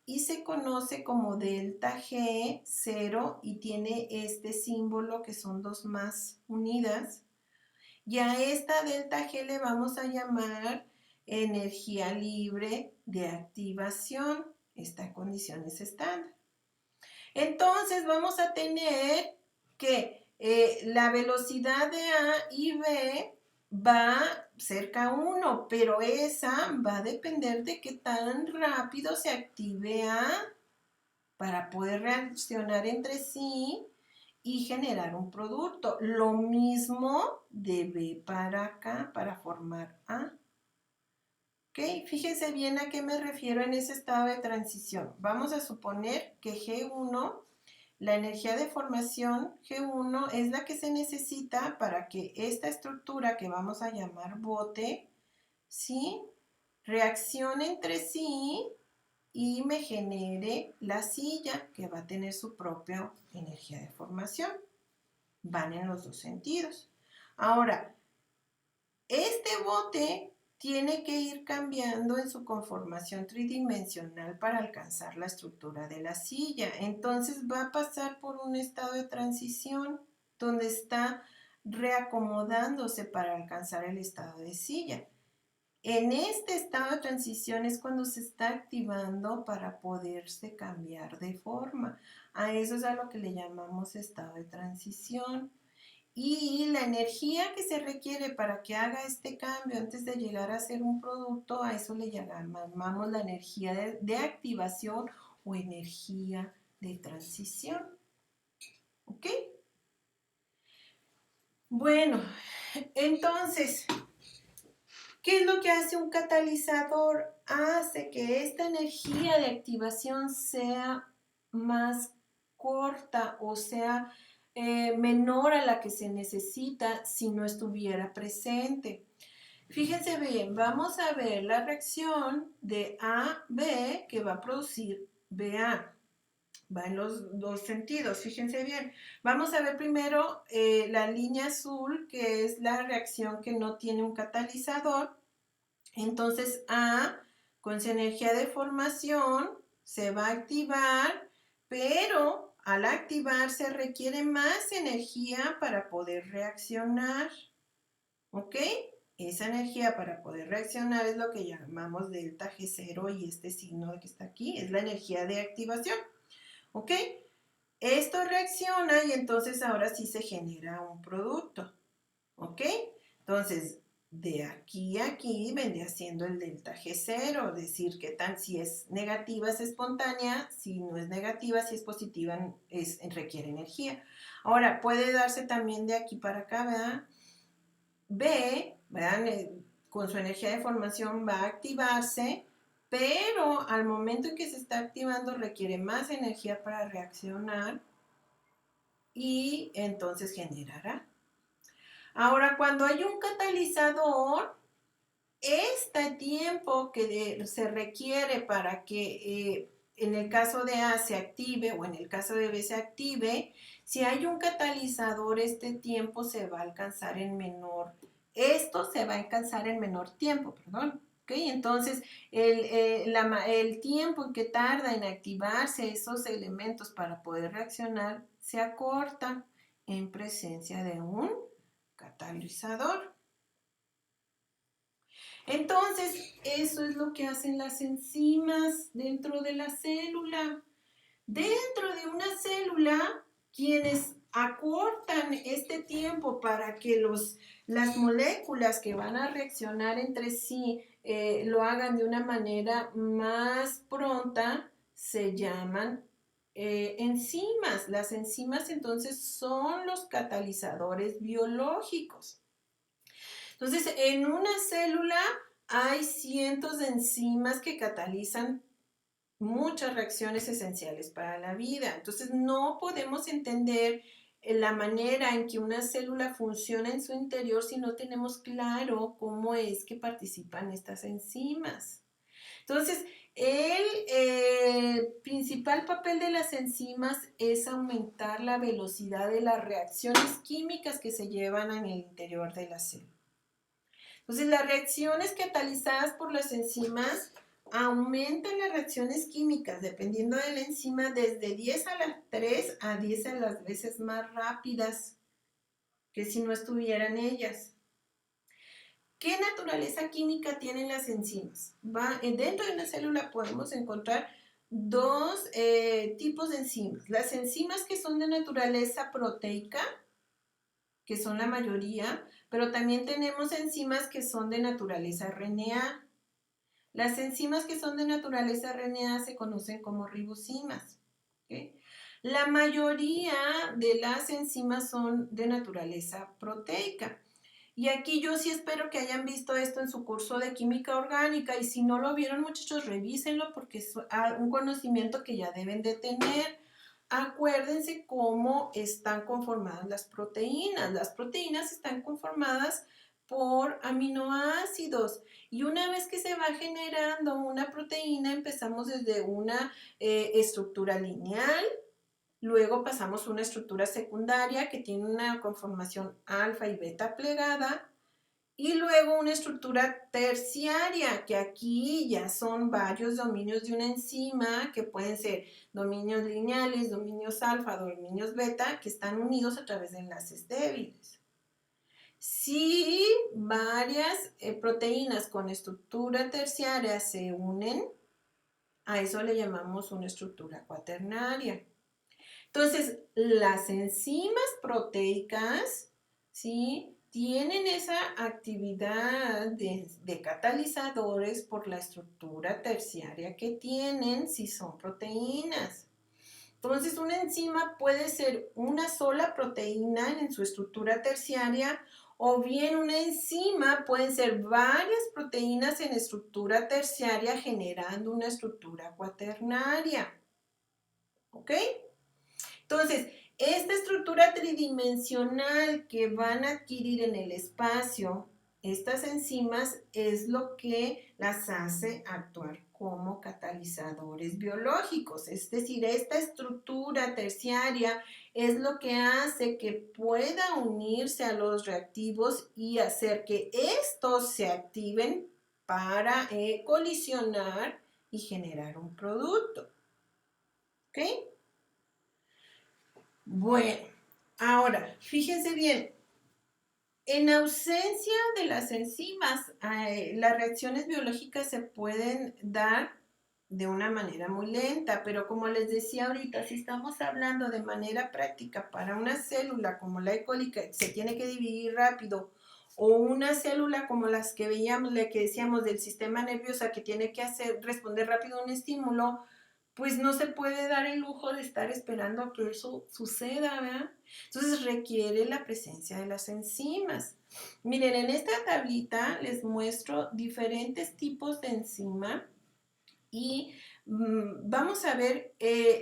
y se conoce como delta G 0 y tiene este símbolo que son dos más unidas. Y a esta delta G le vamos a llamar energía libre de activación. Está en condiciones estándar. Entonces vamos a tener que la velocidad de A y B va cerca a 1, pero esa va a depender de qué tan rápido se active A para poder reaccionar entre sí y generar un producto. Lo mismo de B para acá, para formar A. ¿Ok? Fíjense bien a qué me refiero en ese estado de transición. Vamos a suponer que G1, la energía de formación G1 es la que se necesita para que esta estructura que vamos a llamar bote, ¿sí? Reaccione entre sí y me genere la silla que va a tener su propia energía de formación. Van en los dos sentidos. Ahora, este bote tiene que ir cambiando en su conformación tridimensional para alcanzar la estructura de la silla. Entonces va a pasar por un estado de transición donde está reacomodándose para alcanzar el estado de silla. En este estado de transición es cuando se está activando para poderse cambiar de forma. A eso es a lo que le llamamos estado de transición. Y la energía que se requiere para que haga este cambio antes de llegar a ser un producto, a eso le llamamos la energía de activación o energía de transición. ¿Ok? Bueno, entonces, ¿qué es lo que hace un catalizador? Hace que esta energía de activación sea más corta o sea menor a la que se necesita si no estuviera presente. Fíjense bien, vamos a ver la reacción de AB que va a producir BA. Va en los dos sentidos, fíjense bien. Vamos a ver primero la línea azul, que es la reacción que no tiene un catalizador. Entonces A, con su energía de formación, se va a activar, pero al activarse requiere más energía para poder reaccionar. ¿Ok? Esa energía para poder reaccionar es lo que llamamos delta G0 y este signo que está aquí es la energía de activación. ¿Ok? Esto reacciona y entonces ahora sí se genera un producto. ¿Ok? Entonces, de aquí a aquí vendría siendo el delta G0, es decir, que si es negativa es espontánea, si no es negativa, si es positiva requiere energía. Ahora, puede darse también de aquí para acá, ¿verdad? B, ¿verdad? Con su energía de formación va a activarse, pero al momento en que se está activando requiere más energía para reaccionar y entonces generará. Ahora, cuando hay un catalizador, este tiempo que se requiere para que en el caso de A se active o en el caso de B se active, si hay un catalizador, este tiempo se va a alcanzar en menor, esto se va a alcanzar en menor tiempo, perdón. ¿Okay? Entonces, el tiempo en que tarda en activarse esos elementos para poder reaccionar se acorta en presencia de un catalizador. Entonces, eso es lo que hacen las enzimas dentro de la célula. Dentro de una célula, quienes acortan este tiempo para que las moléculas que van a reaccionar entre sí lo hagan de una manera más pronta, se llaman enzimas. Las enzimas entonces son los catalizadores biológicos. Entonces, en una célula hay cientos de enzimas que catalizan muchas reacciones esenciales para la vida. Entonces, no podemos entender la manera en que una célula funciona en su interior si no tenemos claro cómo es que participan estas enzimas. Entonces, el principal papel de las enzimas es aumentar la velocidad de las reacciones químicas que se llevan en el interior de la célula. Entonces, las reacciones catalizadas por las enzimas aumentan las reacciones químicas, dependiendo de la enzima, desde 10 a las 3 a 10 a las veces más rápidas que si no estuvieran ellas. ¿Qué naturaleza química tienen las enzimas? Dentro de una célula podemos encontrar dos tipos de enzimas. Las enzimas que son de naturaleza proteica, que son la mayoría, pero también tenemos enzimas que son de naturaleza RNA. Las enzimas que son de naturaleza RNA se conocen como ribosimas. ¿Okay? La mayoría de las enzimas son de naturaleza proteica. Y aquí yo sí espero que hayan visto esto en su curso de química orgánica y si no lo vieron, muchachos, revísenlo porque es un conocimiento que ya deben de tener. Acuérdense cómo están conformadas las proteínas. Las proteínas están conformadas por aminoácidos. Y una vez que se va generando una proteína, empezamos desde una estructura lineal, luego pasamos a una estructura secundaria que tiene una conformación alfa y beta plegada, y luego una estructura terciaria, que aquí ya son varios dominios de una enzima, que pueden ser dominios lineales, dominios alfa, dominios beta, que están unidos a través de enlaces débiles. Si varias proteínas con estructura terciaria se unen, a eso le llamamos una estructura cuaternaria. Entonces, las enzimas proteicas, ¿sí?, tienen esa actividad de catalizadores por la estructura terciaria que tienen si son proteínas. Entonces, una enzima puede ser una sola proteína en su estructura terciaria, o bien una enzima pueden ser varias proteínas en estructura terciaria generando una estructura cuaternaria. ¿Ok? Entonces, esta estructura tridimensional que van a adquirir en el espacio estas enzimas es lo que las hace actuar como catalizadores biológicos. Es decir, esta estructura terciaria es lo que hace que pueda unirse a los reactivos y hacer que estos se activen para colisionar y generar un producto. ¿Ok? Bueno, ahora, fíjense bien, en ausencia de las enzimas, las reacciones biológicas se pueden dar de una manera muy lenta, pero como les decía ahorita, si estamos hablando de manera práctica para una célula como la E. coli que se tiene que dividir rápido, o una célula como las que veíamos, la que decíamos del sistema nervioso que tiene que responder rápido a un estímulo, pues no se puede dar el lujo de estar esperando a que eso suceda, ¿verdad? Entonces requiere la presencia de las enzimas. Miren, en esta tablita les muestro diferentes tipos de enzima y vamos a ver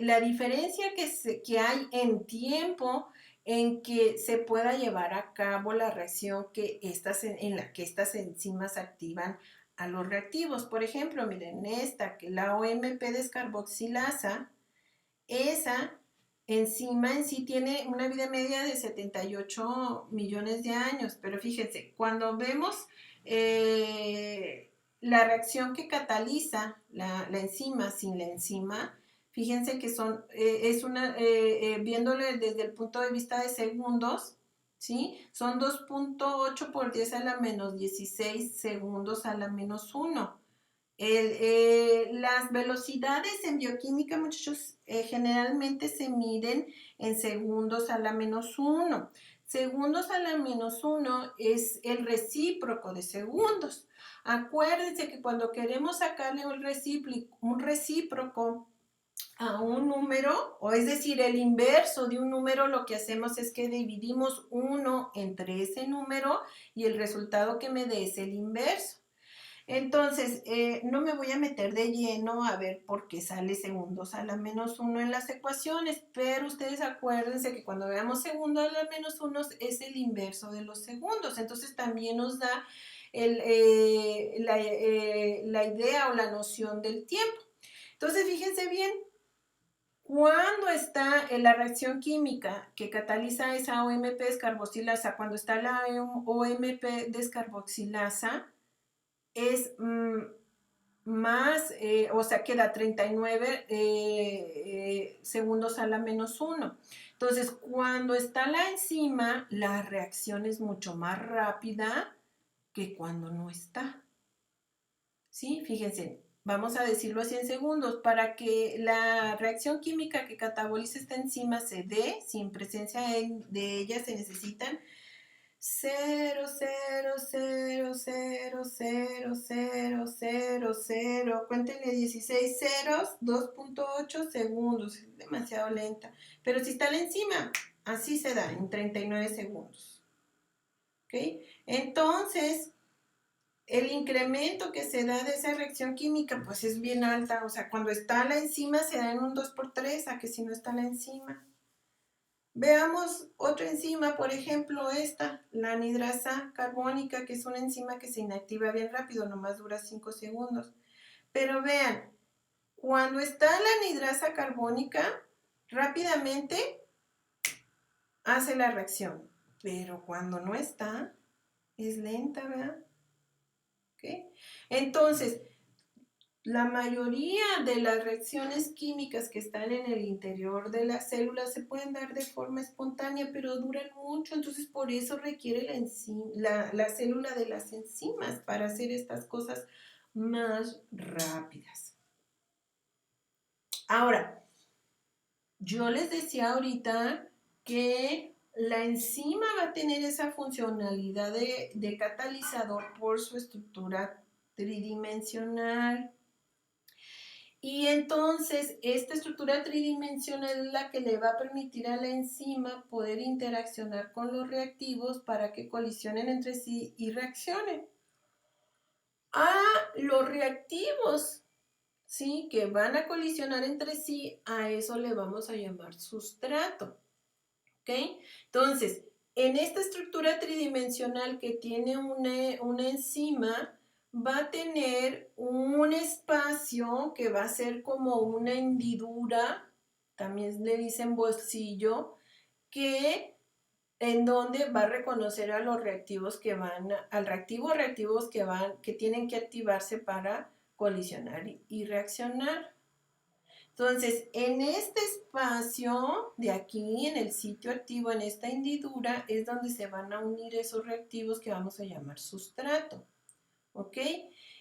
la diferencia que hay en tiempo en que se pueda llevar a cabo la reacción en la que estas enzimas activan a los reactivos. Por ejemplo, miren esta, que la OMP descarboxilasa, esa enzima en sí tiene una vida media de 78 millones de años, pero fíjense, cuando vemos la reacción que cataliza la enzima sin la enzima, fíjense que viéndolo desde el punto de vista de segundos, ¿sí? Son 2.8 por 10 a la menos 16 segundos a la menos 1. Las velocidades en bioquímica, muchachos, generalmente se miden en segundos a la menos 1. Segundos a la menos 1 es el recíproco de segundos. Acuérdense que cuando queremos sacarle un recíproco a un número, o es decir, el inverso de un número, lo que hacemos es que dividimos 1 entre ese número y el resultado que me dé es el inverso. Entonces, no me voy a meter de lleno a ver por qué sale segundos a la menos 1 en las ecuaciones, pero ustedes acuérdense que cuando veamos segundo a la menos 1 es el inverso de los segundos. Entonces, también nos da la idea o la noción del tiempo. Entonces, fíjense bien, cuando está en la reacción química que cataliza esa OMP descarboxilasa, cuando está la OMP descarboxilasa, es más, o sea, queda 39 segundos a la menos 1. Entonces, cuando está la enzima, la reacción es mucho más rápida que cuando no está. ¿Sí? Fíjense, vamos a decirlo así en segundos. Para que la reacción química que cataboliza esta enzima se dé, sin presencia de ella, se necesitan 0,000000000, cuéntenle 16 ceros, 2.8 segundos, es demasiado lenta. Pero si está la enzima, así se da, en 39 segundos. ¿Ok? Entonces, el incremento que se da de esa reacción química, pues es bien alta. O sea, cuando está la enzima se da en un 2 por 3, a que si no está la enzima. Veamos otra enzima, por ejemplo, esta, la anidrasa carbónica, que es una enzima que se inactiva bien rápido, nomás dura 5 segundos. Pero vean, cuando está la anidrasa carbónica, rápidamente hace la reacción. Pero cuando no está, es lenta, ¿verdad? ¿Okay? Entonces, la mayoría de las reacciones químicas que están en el interior de las células se pueden dar de forma espontánea, pero duran mucho, entonces por eso requiere la célula de las enzimas para hacer estas cosas más rápidas. Ahora, yo les decía ahorita que la enzima va a tener esa funcionalidad de catalizador por su estructura tridimensional. Y entonces esta estructura tridimensional es la que le va a permitir a la enzima poder interaccionar con los reactivos para que colisionen entre sí y reaccionen. A los reactivos, ¿sí? Que van a colisionar entre sí, a eso le vamos a llamar sustrato. ¿Ok? Entonces, en esta estructura tridimensional que tiene una enzima, va a tener un espacio que va a ser como una hendidura, también le dicen bolsillo, que en donde va a reconocer a los reactivos que van, al reactivo o reactivos que tienen que activarse para colisionar y reaccionar. Entonces, en este espacio de aquí, en el sitio activo, en esta hendidura, es donde se van a unir esos reactivos que vamos a llamar sustrato. ¿Ok?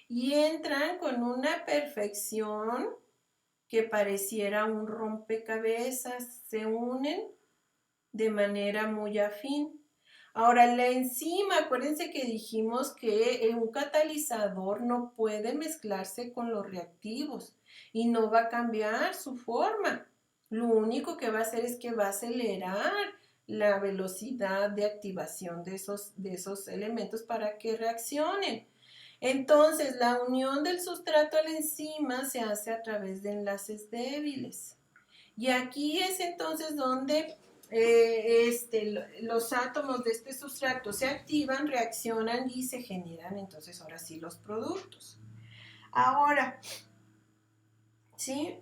Y entran con una perfección que pareciera un rompecabezas. Se unen de manera muy afín. Ahora, la enzima, acuérdense que dijimos que un catalizador no puede mezclarse con los reactivos y no va a cambiar su forma. Lo único que va a hacer es que va a acelerar la velocidad de activación de esos elementos para que reaccionen. Entonces, la unión del sustrato a la enzima se hace a través de enlaces débiles. Y aquí es entonces donde los átomos de este sustrato se activan, reaccionan y se generan entonces ahora sí los productos. Ahora, ¿sí?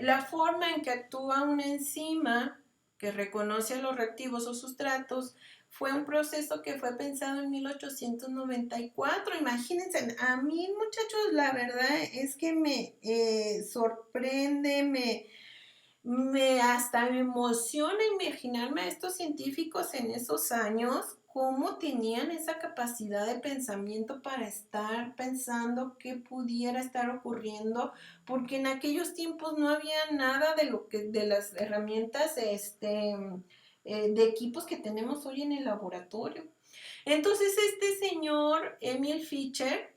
La forma en que actúa una enzima que reconoce a los reactivos o sustratos fue un proceso que fue pensado en 1894. Imagínense, a mí muchachos, la verdad es que me sorprende, hasta me emociona imaginarme a estos científicos en esos años, cómo tenían esa capacidad de pensamiento para estar pensando qué pudiera estar ocurriendo, porque en aquellos tiempos no había nada de las herramientas de equipos que tenemos hoy en el laboratorio. Entonces este señor, Emil Fischer,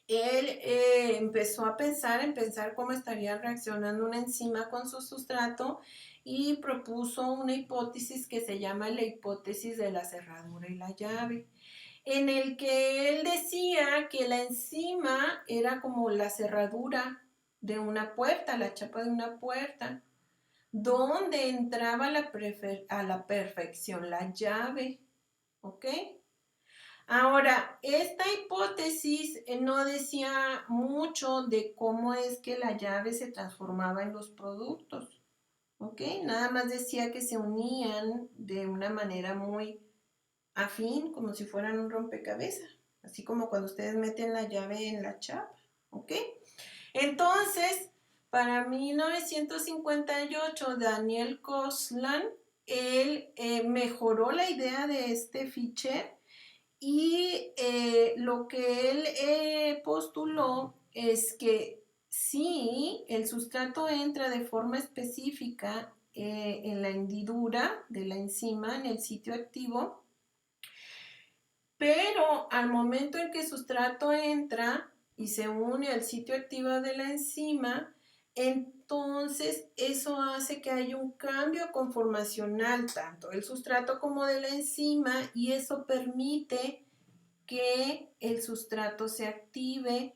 él empezó a pensar cómo estaría reaccionando una enzima con su sustrato y propuso una hipótesis que se llama la hipótesis de la cerradura y la llave, en el que él decía que la enzima era como la cerradura de una puerta, la chapa de una puerta, donde entraba a la perfección la llave, ¿ok? Ahora, esta hipótesis no decía mucho de cómo es que la llave se transformaba en los productos, ¿ok? Nada más decía que se unían de una manera muy afín, como si fueran un rompecabezas, así como cuando ustedes meten la llave en la chapa, ¿ok? Entonces, para 1958, Daniel Koslan, él mejoró la idea de este Fischer y lo que él postuló es que sí, el sustrato entra de forma específica en la hendidura de la enzima, en el sitio activo, pero al momento en que el sustrato entra y se une al sitio activo de la enzima, entonces eso hace que haya un cambio conformacional tanto del sustrato como de la enzima y eso permite que el sustrato se active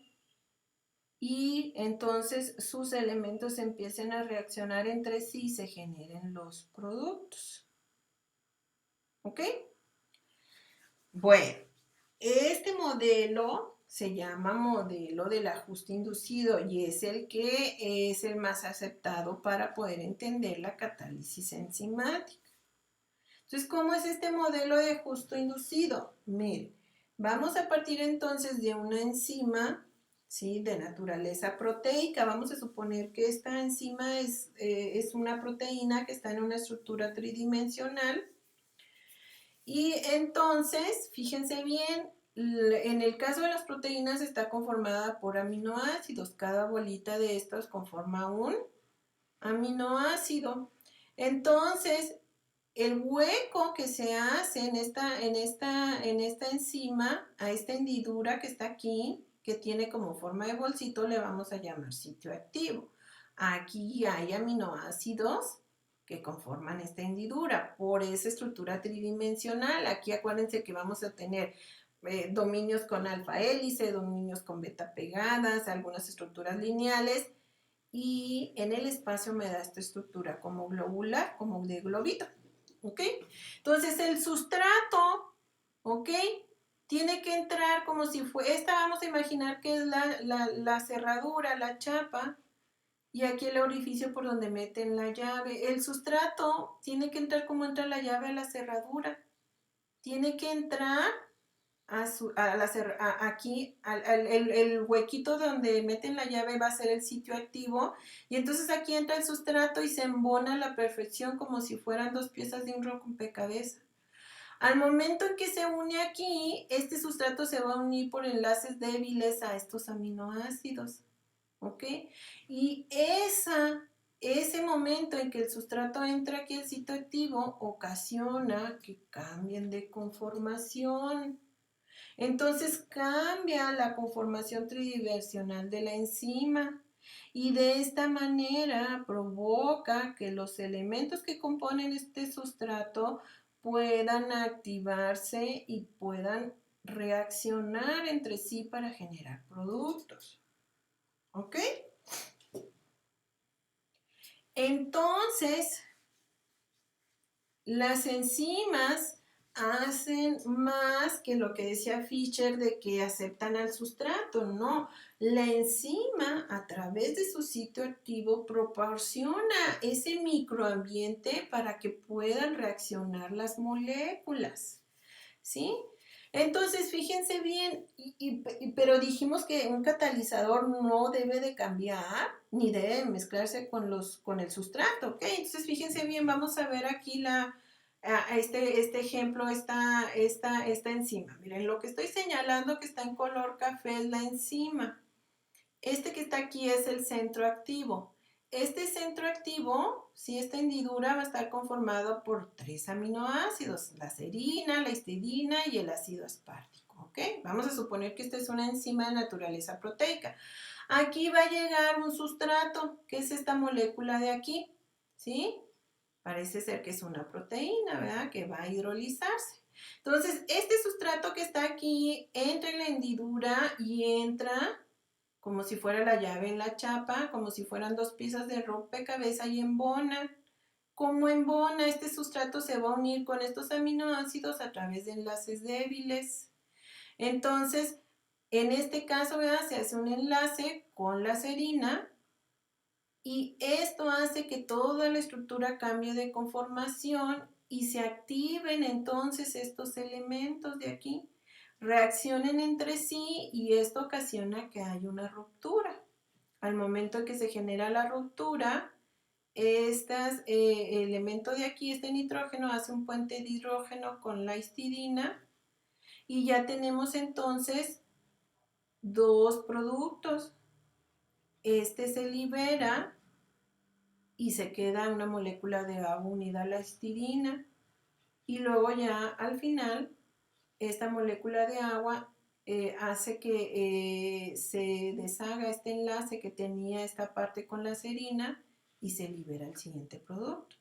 y entonces sus elementos empiecen a reaccionar entre sí y se generen los productos. ¿Ok? Bueno, este modelo se llama modelo del ajuste inducido y es el que es el más aceptado para poder entender la catálisis enzimática. Entonces, ¿cómo es este modelo de ajuste inducido? Miren, vamos a partir entonces de una enzima, ¿sí?, de naturaleza proteica. Vamos a suponer que esta enzima es una proteína que está en una estructura tridimensional. Y entonces, fíjense bien, en el caso de las proteínas está conformada por aminoácidos. Cada bolita de estos conforma un aminoácido. Entonces, el hueco que se hace en esta enzima, a esta hendidura que está aquí, que tiene como forma de bolsito, le vamos a llamar sitio activo. Aquí hay aminoácidos que conforman esta hendidura por esa estructura tridimensional. Aquí acuérdense que vamos a tener dominios con alfa hélice, dominios con beta pegadas, algunas estructuras lineales, y en el espacio me da esta estructura como globular, como de globito. ¿Ok? Entonces el sustrato, ¿ok?, tiene que entrar como si fuera, esta vamos a imaginar que es la cerradura, la chapa, y aquí el orificio por donde meten la llave. El sustrato tiene que entrar como entra la llave a la cerradura. Tiene que entrar aquí, el huequito donde meten la llave va a ser el sitio activo, y entonces aquí entra el sustrato y se embona a la perfección como si fueran dos piezas de un rompecabezas. Al momento en que se une aquí, este sustrato se va a unir por enlaces débiles a estos aminoácidos, ¿ok? Y ese momento en que el sustrato entra aquí al sitio activo ocasiona que cambien de conformación. Entonces cambia la conformación tridimensional de la enzima y de esta manera provoca que los elementos que componen este sustrato puedan activarse y puedan reaccionar entre sí para generar productos. ¿Ok? Entonces, las enzimas hacen más que lo que decía Fischer de que aceptan al sustrato. No, la enzima a través de su sitio activo proporciona ese microambiente para que puedan reaccionar las moléculas, ¿sí? Entonces, fíjense bien, pero dijimos que un catalizador no debe de cambiar ni debe mezclarse con el sustrato, ¿ok? Entonces, fíjense bien, vamos a ver aquí este ejemplo, esta enzima. Miren, lo que estoy señalando que está en color café es la enzima. Este que está aquí es el centro activo. Este centro activo, si esta hendidura va a estar conformado por 3 aminoácidos, la serina, la histidina y el ácido aspartico, ¿ok? Vamos a suponer que esta es una enzima de naturaleza proteica. Aquí va a llegar un sustrato, que es esta molécula de aquí, ¿sí? Parece ser que es una proteína, ¿verdad?, que va a hidrolizarse. Entonces, este sustrato que está aquí entra en la hendidura y entra como si fuera la llave en la chapa, como si fueran dos piezas de rompecabezas y embona. Como embona, este sustrato se va a unir con estos aminoácidos a través de enlaces débiles. Entonces, en este caso, ¿verdad?, se hace un enlace con la serina y esto hace que toda la estructura cambie de conformación y se activen entonces estos elementos de aquí, reaccionen entre sí y esto ocasiona que haya una ruptura. Al momento en que se genera la ruptura, este elemento de aquí, este nitrógeno, hace un puente de hidrógeno con la histidina y ya tenemos entonces dos productos. Este se libera y se queda una molécula de agua unida a la histidina. Y luego ya al final, esta molécula de agua hace que se deshaga este enlace que tenía esta parte con la serina y se libera el siguiente producto.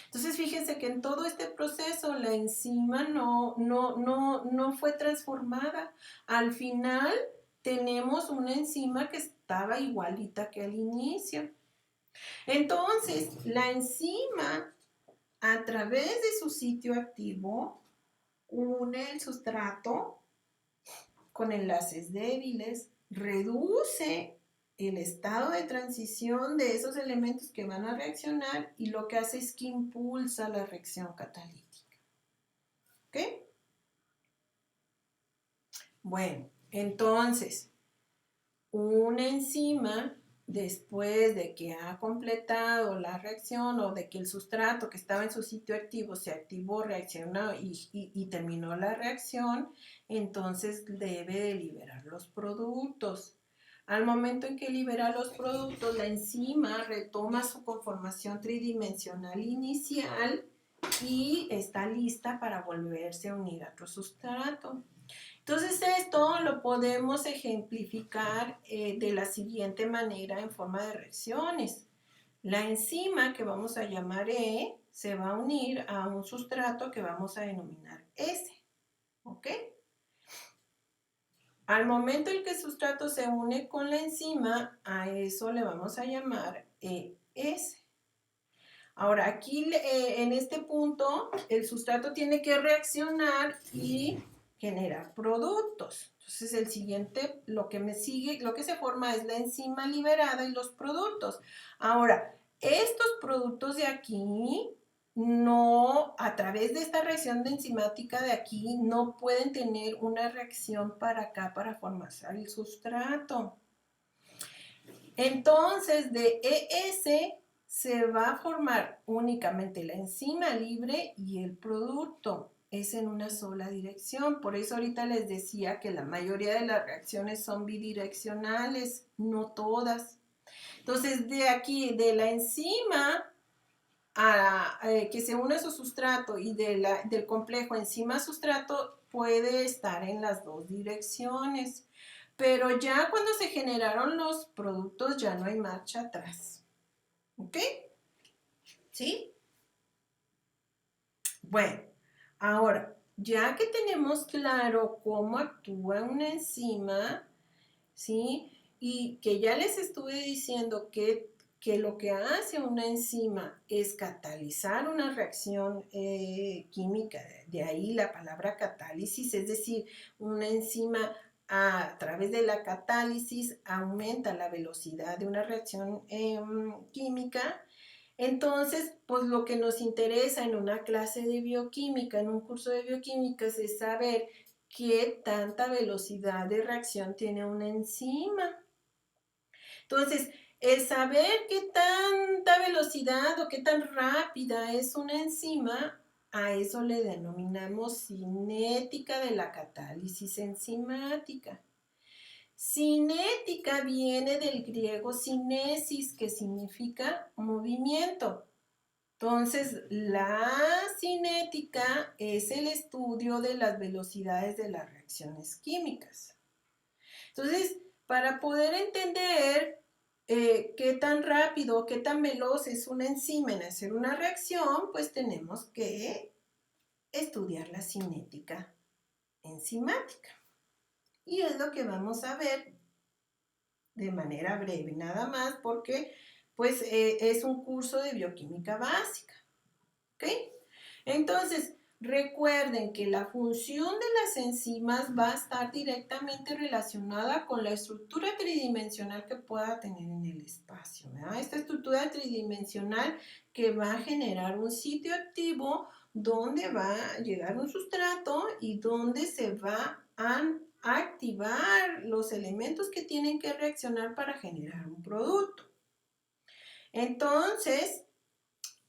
Entonces, fíjense que en todo este proceso la enzima no fue transformada. Al final tenemos una enzima que comportaba igualita que al inicio. Entonces, la enzima, a través de su sitio activo, une el sustrato con enlaces débiles, reduce el estado de transición de esos elementos que van a reaccionar y lo que hace es que impulsa la reacción catalítica. ¿Ok? Bueno, entonces, una enzima, después de que ha completado la reacción o de que el sustrato que estaba en su sitio activo se activó, reaccionó y terminó la reacción, entonces debe de liberar los productos. Al momento en que libera los productos, la enzima retoma su conformación tridimensional inicial y está lista para volverse a unir a otro sustrato. Entonces esto lo podemos ejemplificar de la siguiente manera en forma de reacciones. La enzima que vamos a llamar E se va a unir a un sustrato que vamos a denominar S. ¿Ok? Al momento en que el sustrato se une con la enzima, a eso le vamos a llamar ES. Ahora, aquí en este punto, el sustrato tiene que reaccionar y generar productos. Entonces, el siguiente, lo que me sigue, lo que se forma es la enzima liberada y los productos. Ahora, estos productos de aquí, no, a través de esta reacción de enzimática de aquí, no pueden tener una reacción para acá para formarse el sustrato. Entonces, de ES se va a formar únicamente la enzima libre y el producto. Es en una sola dirección. Por eso ahorita les decía que la mayoría de las reacciones son bidireccionales, no todas. Entonces, de aquí, de la enzima que se une a su sustrato y del complejo enzima-sustrato puede estar en las dos direcciones. Pero ya cuando se generaron los productos ya no hay marcha atrás. ¿Ok? ¿Sí? Bueno, ahora, ya que tenemos claro cómo actúa una enzima, ¿sí? Y que ya les estuve diciendo que lo que hace una enzima es catalizar una reacción química, de ahí la palabra catálisis, es decir, una enzima a través de la catálisis aumenta la velocidad de una reacción química. Entonces, pues lo que nos interesa en una clase de bioquímica, en un curso de bioquímica, es saber qué tanta velocidad de reacción tiene una enzima. Entonces, el saber qué tanta velocidad o qué tan rápida es una enzima, a eso le denominamos cinética de la catálisis enzimática. Cinética viene del griego cinesis, que significa movimiento. Entonces, la cinética es el estudio de las velocidades de las reacciones químicas. Entonces, para poder entender qué tan rápido, qué tan veloz es una enzima en hacer una reacción, pues tenemos que estudiar la cinética enzimática. Y es lo que vamos a ver de manera breve, nada más porque pues es un curso de bioquímica básica. ¿Ok? Entonces, recuerden que la función de las enzimas va a estar directamente relacionada con la estructura tridimensional que pueda tener en el espacio, ¿verdad? Esta estructura tridimensional que va a generar un sitio activo donde va a llegar un sustrato y donde se va a activar los elementos que tienen que reaccionar para generar un producto. Entonces,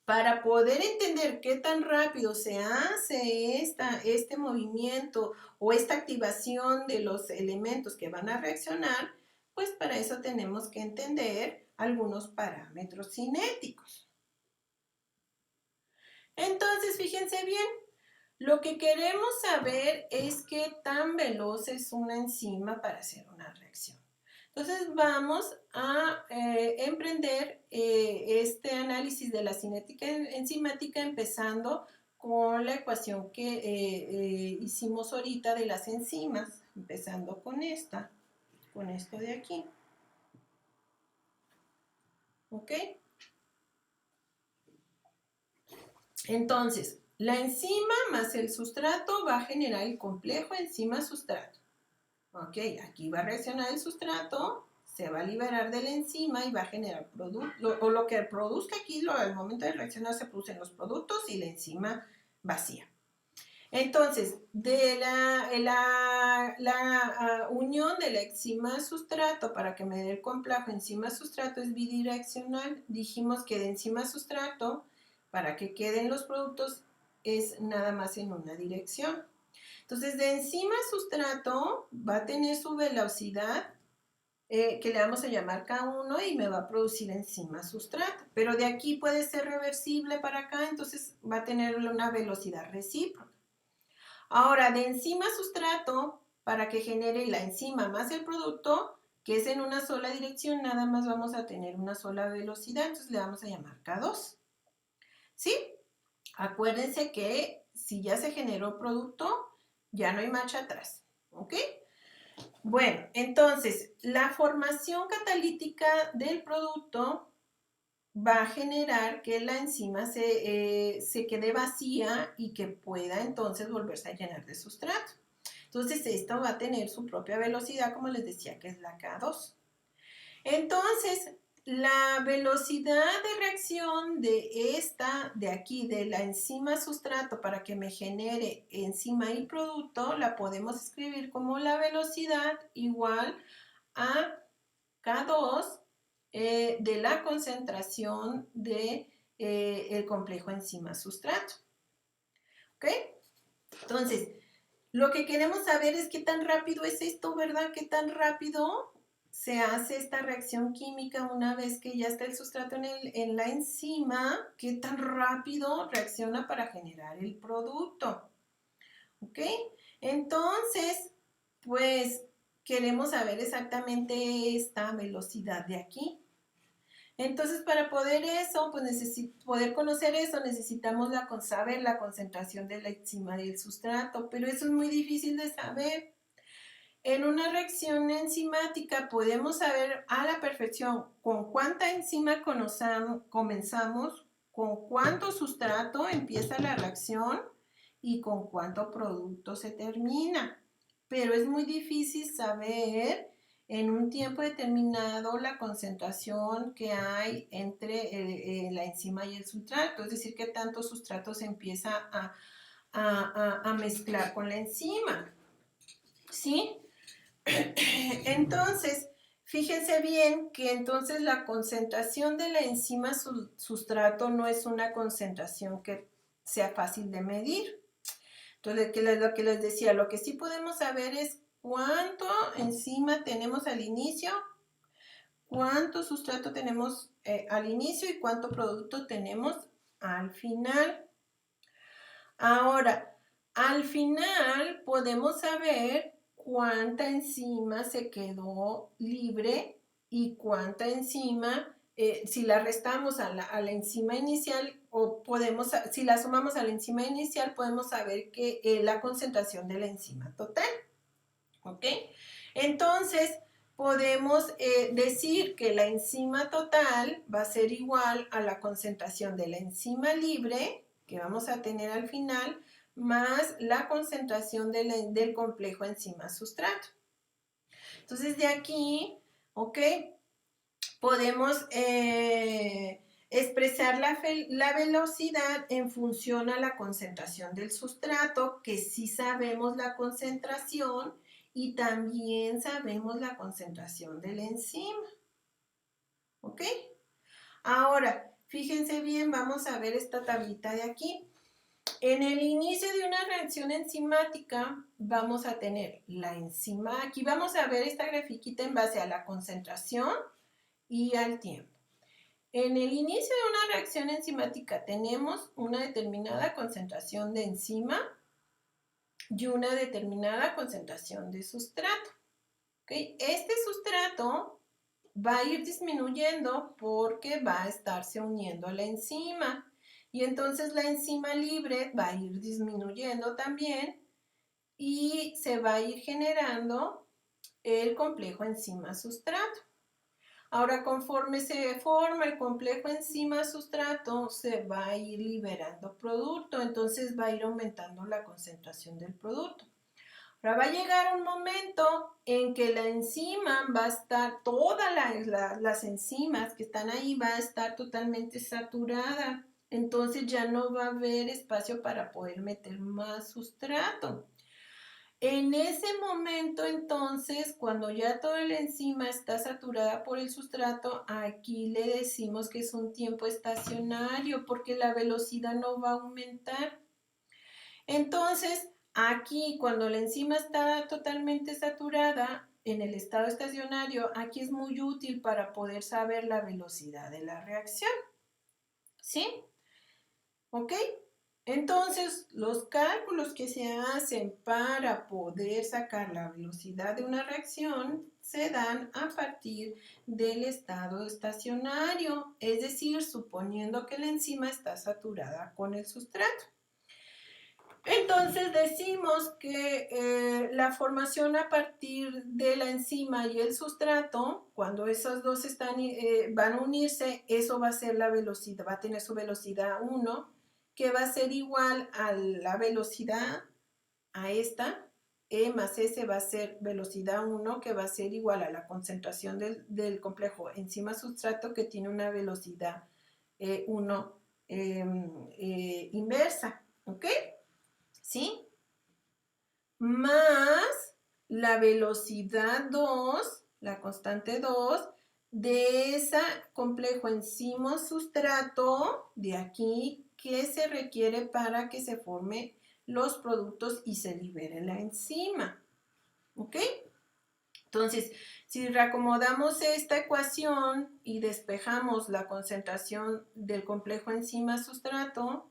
para poder entender qué tan rápido se hace este movimiento o esta activación de los elementos que van a reaccionar, pues para eso tenemos que entender algunos parámetros cinéticos. Entonces, fíjense bien, lo que queremos saber es qué tan veloz es una enzima para hacer una reacción. Entonces vamos a emprender este análisis de la cinética enzimática empezando con la ecuación que hicimos ahorita de las enzimas, empezando con esto de aquí. ¿Ok? Entonces, la enzima más el sustrato va a generar el complejo enzima-sustrato. ¿Ok? Aquí va a reaccionar el sustrato, se va a liberar de la enzima y va a generar producto, o lo que produzca aquí, al momento de reaccionar se producen los productos y la enzima vacía. Entonces, de la unión de la enzima-sustrato para que me dé el complejo enzima-sustrato es bidireccional. Dijimos que de enzima-sustrato, para que queden los productos, es nada más en una dirección. Entonces, de enzima-sustrato va a tener su velocidad, que le vamos a llamar K1 y me va a producir enzima-sustrato. Pero de aquí puede ser reversible para acá, entonces va a tener una velocidad recíproca. Ahora, de enzima-sustrato, para que genere la enzima más el producto, que es en una sola dirección, nada más vamos a tener una sola velocidad, entonces le vamos a llamar K2. ¿Sí? Acuérdense que si ya se generó producto, ya no hay marcha atrás. ¿Ok? Bueno, entonces, la formación catalítica del producto va a generar que la enzima se quede vacía y que pueda entonces volverse a llenar de sustrato. Entonces esto va a tener su propia velocidad, como les decía, que es la K2. Entonces, la velocidad de reacción de aquí, de la enzima sustrato, para que me genere enzima y producto, la podemos escribir como la velocidad igual a K2 de la concentración de el complejo enzima-sustrato. ¿Ok? Entonces, lo que queremos saber es qué tan rápido es esto, ¿verdad? ¿Qué tan rápido se hace esta reacción química una vez que ya está el sustrato en la enzima? ¿Qué tan rápido reacciona para generar el producto? ¿Ok? Entonces, pues queremos saber exactamente esta velocidad de aquí. Entonces, para poder eso, pues poder conocer eso, necesitamos saber la concentración de la enzima y el sustrato, pero eso es muy difícil de saber. En una reacción enzimática podemos saber a la perfección con cuánta enzima comenzamos, con cuánto sustrato empieza la reacción y con cuánto producto se termina. Pero es muy difícil saber en un tiempo determinado la concentración que hay entre la enzima y el sustrato, es decir, qué tanto sustrato se empieza a mezclar con la enzima. ¿Sí? Entonces, fíjense bien que entonces la concentración de la enzima sustrato no es una concentración que sea fácil de medir. Entonces, lo que les decía, lo que sí podemos saber es cuánto enzima tenemos al inicio, cuánto sustrato tenemos al inicio y cuánto producto tenemos al final. Ahora, al final podemos saber cuánta enzima se quedó libre y cuánta enzima, si la restamos a la enzima inicial o si la sumamos a la enzima inicial, podemos saber que la concentración de la enzima total. ¿Ok? Entonces, podemos decir que la enzima total va a ser igual a la concentración de la enzima libre, que vamos a tener al final, más la concentración del complejo enzima-sustrato. Entonces, de aquí, ¿ok? Podemos expresar la velocidad en función a la concentración del sustrato, que sí sabemos la concentración y también sabemos la concentración de la enzima. ¿Ok? Ahora, fíjense bien, vamos a ver esta tablita de aquí. En el inicio de una reacción enzimática vamos a tener la enzima. Aquí vamos a ver esta grafiquita en base a la concentración y al tiempo. En el inicio de una reacción enzimática tenemos una determinada concentración de enzima y una determinada concentración de sustrato. ¿Okay? Este sustrato va a ir disminuyendo porque va a estarse uniendo a la enzima. Y entonces la enzima libre va a ir disminuyendo también y se va a ir generando el complejo enzima-sustrato. Ahora, conforme se forma el complejo enzima-sustrato, se va a ir liberando producto, entonces va a ir aumentando la concentración del producto. Ahora va a llegar un momento en que la enzima va a estar, todas las enzimas que están ahí va a estar totalmente saturada. Entonces ya no va a haber espacio para poder meter más sustrato. En ese momento, entonces, cuando ya toda la enzima está saturada por el sustrato, aquí le decimos que es un tiempo estacionario porque la velocidad no va a aumentar. Entonces, aquí cuando la enzima está totalmente saturada, en el estado estacionario, aquí es muy útil para poder saber la velocidad de la reacción. ¿Sí? ¿Ok? Entonces, los cálculos que se hacen para poder sacar la velocidad de una reacción se dan a partir del estado estacionario, es decir, suponiendo que la enzima está saturada con el sustrato. Entonces decimos que la formación a partir de la enzima y el sustrato, cuando esos dos van a unirse, eso va a ser la velocidad, va a tener su velocidad 1, que va a ser igual a la velocidad, a esta, E más S va a ser velocidad 1, que va a ser igual a la concentración del complejo enzima-sustrato, que tiene una velocidad 1 inversa, ¿ok? ¿Sí? Más la velocidad 2, la constante 2, de ese complejo enzima-sustrato de aquí que se requiere para que se formen los productos y se libere la enzima. ¿Ok? Entonces, si reacomodamos esta ecuación y despejamos la concentración del complejo enzima-sustrato,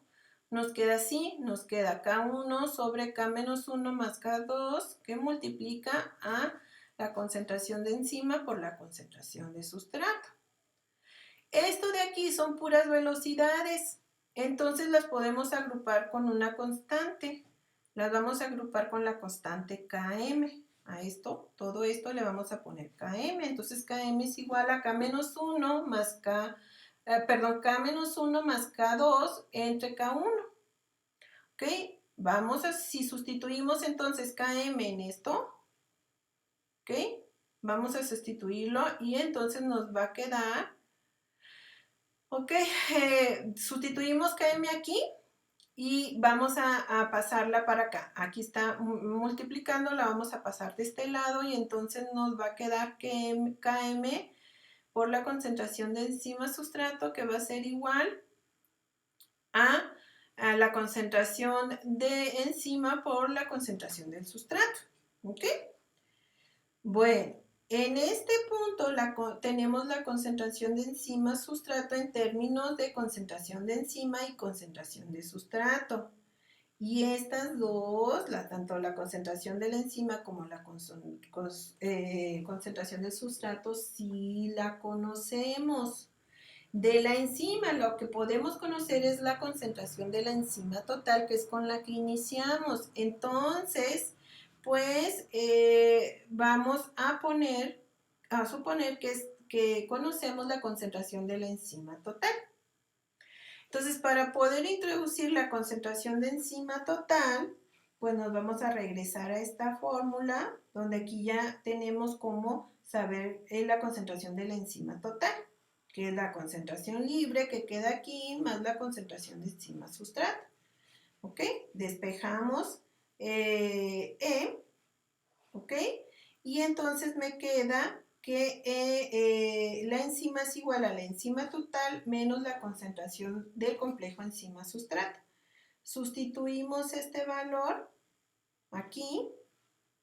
nos queda así, nos queda K1 sobre K-1 más K2, que multiplica a la concentración de enzima por la concentración de sustrato. Esto de aquí son puras velocidades, entonces las podemos agrupar con una constante. Las vamos a agrupar con la constante Km. A esto, todo esto le vamos a poner Km. Entonces Km es igual a K-1 más K-1 más K2 entre K1. ¿Ok? Si sustituimos entonces Km en esto, ¿ok? Vamos a sustituirlo y entonces nos va a quedar, ¿ok? Sustituimos Km aquí y vamos a pasarla para acá. Aquí está multiplicando, la vamos a pasar de este lado y entonces nos va a quedar que Km por la concentración de enzima sustrato, que va a ser igual a la concentración de enzima por la concentración del sustrato. ¿Ok? Bueno, en este punto tenemos la concentración de enzima sustrato en términos de concentración de enzima y concentración de sustrato. Y estas dos, tanto la concentración de la enzima como la concentración del sustrato, sí la conocemos. De la enzima, lo que podemos conocer es la concentración de la enzima total, que es con la que iniciamos. Entonces, pues vamos a suponer que conocemos la concentración de la enzima total. Entonces, para poder introducir la concentración de enzima total, pues nos vamos a regresar a esta fórmula, donde aquí ya tenemos cómo saber la concentración de la enzima total, que es la concentración libre que queda aquí, más la concentración de enzima sustrato. ¿Ok? Despejamos E, ¿ok? Y entonces me queda que la enzima es igual a la enzima total menos la concentración del complejo enzima sustrato. Sustituimos este valor aquí,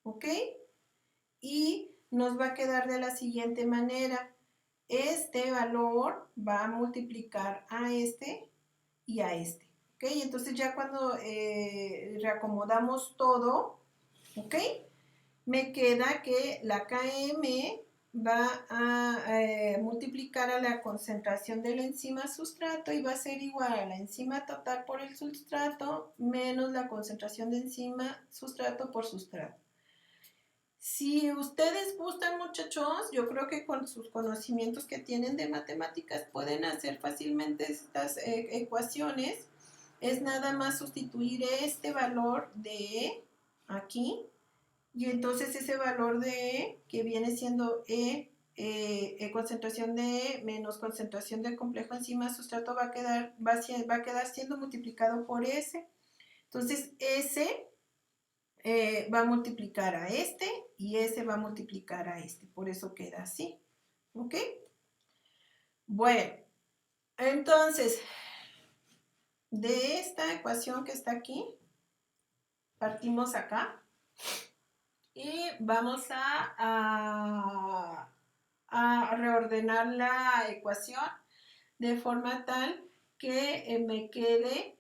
¿ok? Y nos va a quedar de la siguiente manera. Este valor va a multiplicar a este y a este, ¿ok? Entonces ya cuando reacomodamos todo, ¿ok? Me queda que la Km va a multiplicar a la concentración de la enzima sustrato y va a ser igual a la enzima total por el sustrato menos la concentración de enzima sustrato por sustrato. Si ustedes gustan, muchachos, yo creo que con sus conocimientos que tienen de matemáticas pueden hacer fácilmente estas ecuaciones. Es nada más sustituir este valor de aquí y entonces ese valor de E, que viene siendo concentración de E menos concentración del complejo enzima sustrato va a quedar siendo multiplicado por S. Entonces S va a multiplicar a este y S va a multiplicar a este. Por eso queda así. ¿Ok? Bueno, entonces, de esta ecuación que está aquí, partimos acá y vamos a reordenar la ecuación de forma tal que me quede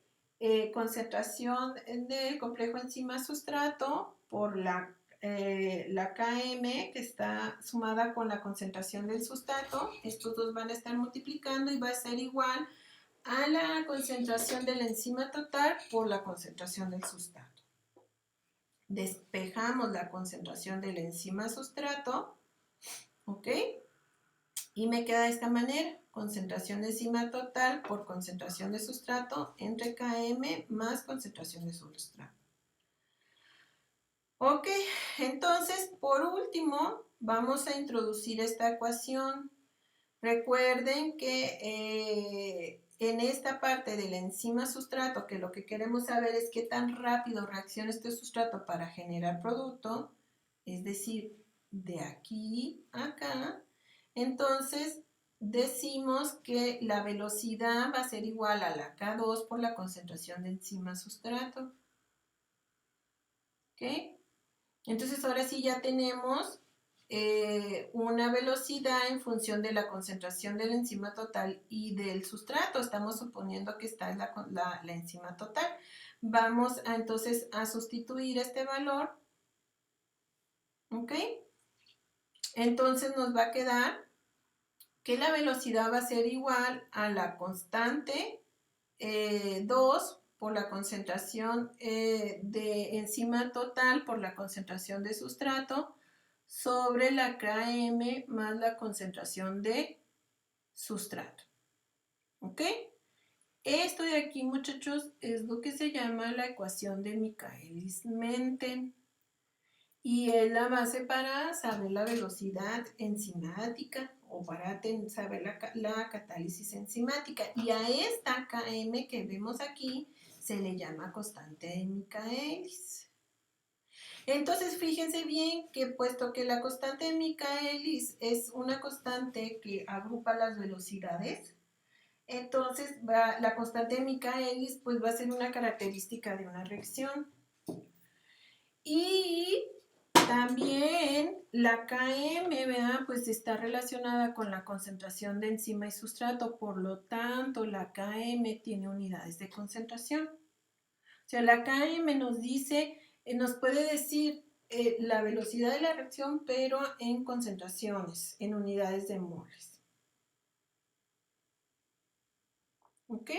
concentración del complejo enzima sustrato por la Km que está sumada con la concentración del sustrato. Estos dos van a estar multiplicando y va a ser igual a la concentración de la enzima total por la concentración del sustrato. Despejamos la concentración de la enzima sustrato, ¿ok? Y me queda de esta manera, concentración de enzima total por concentración de sustrato entre Km más concentración de sustrato. Ok, entonces por último vamos a introducir esta ecuación. Recuerden que en esta parte de la enzima sustrato, que lo que queremos saber es qué tan rápido reacciona este sustrato para generar producto, es decir, de aquí a acá, entonces decimos que la velocidad va a ser igual a la K2 por la concentración de enzima sustrato. ¿Ok? Entonces ahora sí ya tenemos una velocidad en función de la concentración de la enzima total y del sustrato. Estamos suponiendo que está la enzima total. Vamos entonces a sustituir este valor. ¿Ok? Entonces nos va a quedar que la velocidad va a ser igual a la constante 2 por la concentración de enzima total por la concentración de sustrato sobre la Km más la concentración de sustrato. ¿Ok? Esto de aquí, muchachos, es lo que se llama la ecuación de Michaelis-Menten. Y es la base para saber la velocidad enzimática o para saber la catálisis enzimática. Y a esta Km que vemos aquí se le llama constante de Michaelis. Entonces, fíjense bien que puesto que la constante de Michaelis es una constante que agrupa las velocidades, entonces la constante de Michaelis pues va a ser una característica de una reacción. Y también la Km, ¿verdad? Pues está relacionada con la concentración de enzima y sustrato, por lo tanto la Km tiene unidades de concentración. O sea, la Km nos dice, nos puede decir la velocidad de la reacción, pero en concentraciones, en unidades de moles. ¿Ok?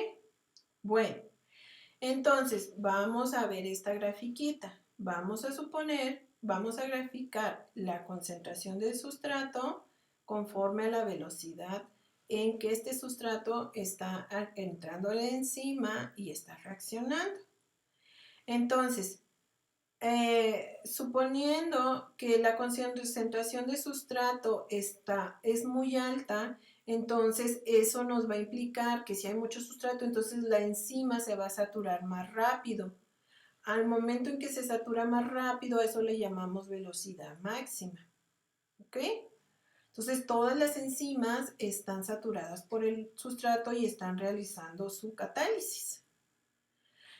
Bueno, entonces vamos a ver esta grafiquita. Vamos a suponer, vamos a graficar la concentración del sustrato conforme a la velocidad en que este sustrato está entrando a la enzima y está reaccionando. Entonces, suponiendo que la concentración de sustrato es muy alta, entonces eso nos va a implicar que si hay mucho sustrato, entonces la enzima se va a saturar más rápido. Al momento en que se satura más rápido, a eso le llamamos velocidad máxima. ¿Ok? Entonces todas las enzimas están saturadas por el sustrato y están realizando su catálisis.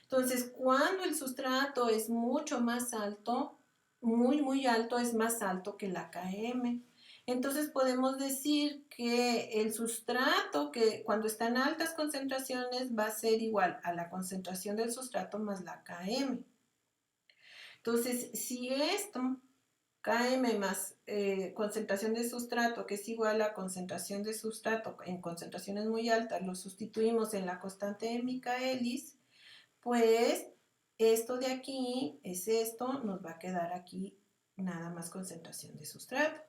Entonces, cuando el sustrato es mucho más alto, muy alto, es más alto que la Km. Entonces podemos decir que el sustrato, que cuando está en altas concentraciones, va a ser igual a la concentración del sustrato más la Km. Entonces, si esto, Km más concentración de sustrato, que es igual a concentración de sustrato en concentraciones muy altas, lo sustituimos en la constante de Michaelis, pues esto de aquí es esto, nos va a quedar aquí nada más concentración de sustrato.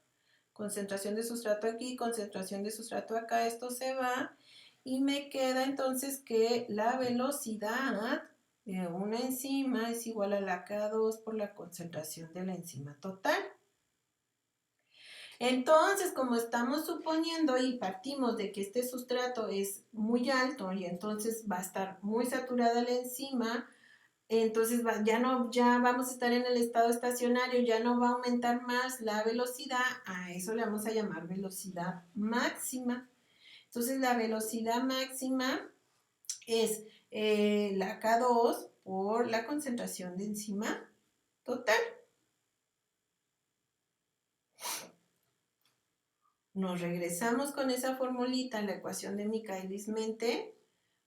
Concentración de sustrato aquí, concentración de sustrato acá, esto se va y me queda entonces que la velocidad de una enzima es igual a la K2 por la concentración de la enzima total. Entonces, como estamos suponiendo y partimos de que este sustrato es muy alto y entonces va a estar muy saturada la enzima, entonces ya vamos a estar en el estado estacionario, ya no va a aumentar más la velocidad, a eso le vamos a llamar velocidad máxima. Entonces la velocidad máxima es la K2 por la concentración de enzima total. Nos regresamos con esa formulita en la ecuación de Michaelis-Menten,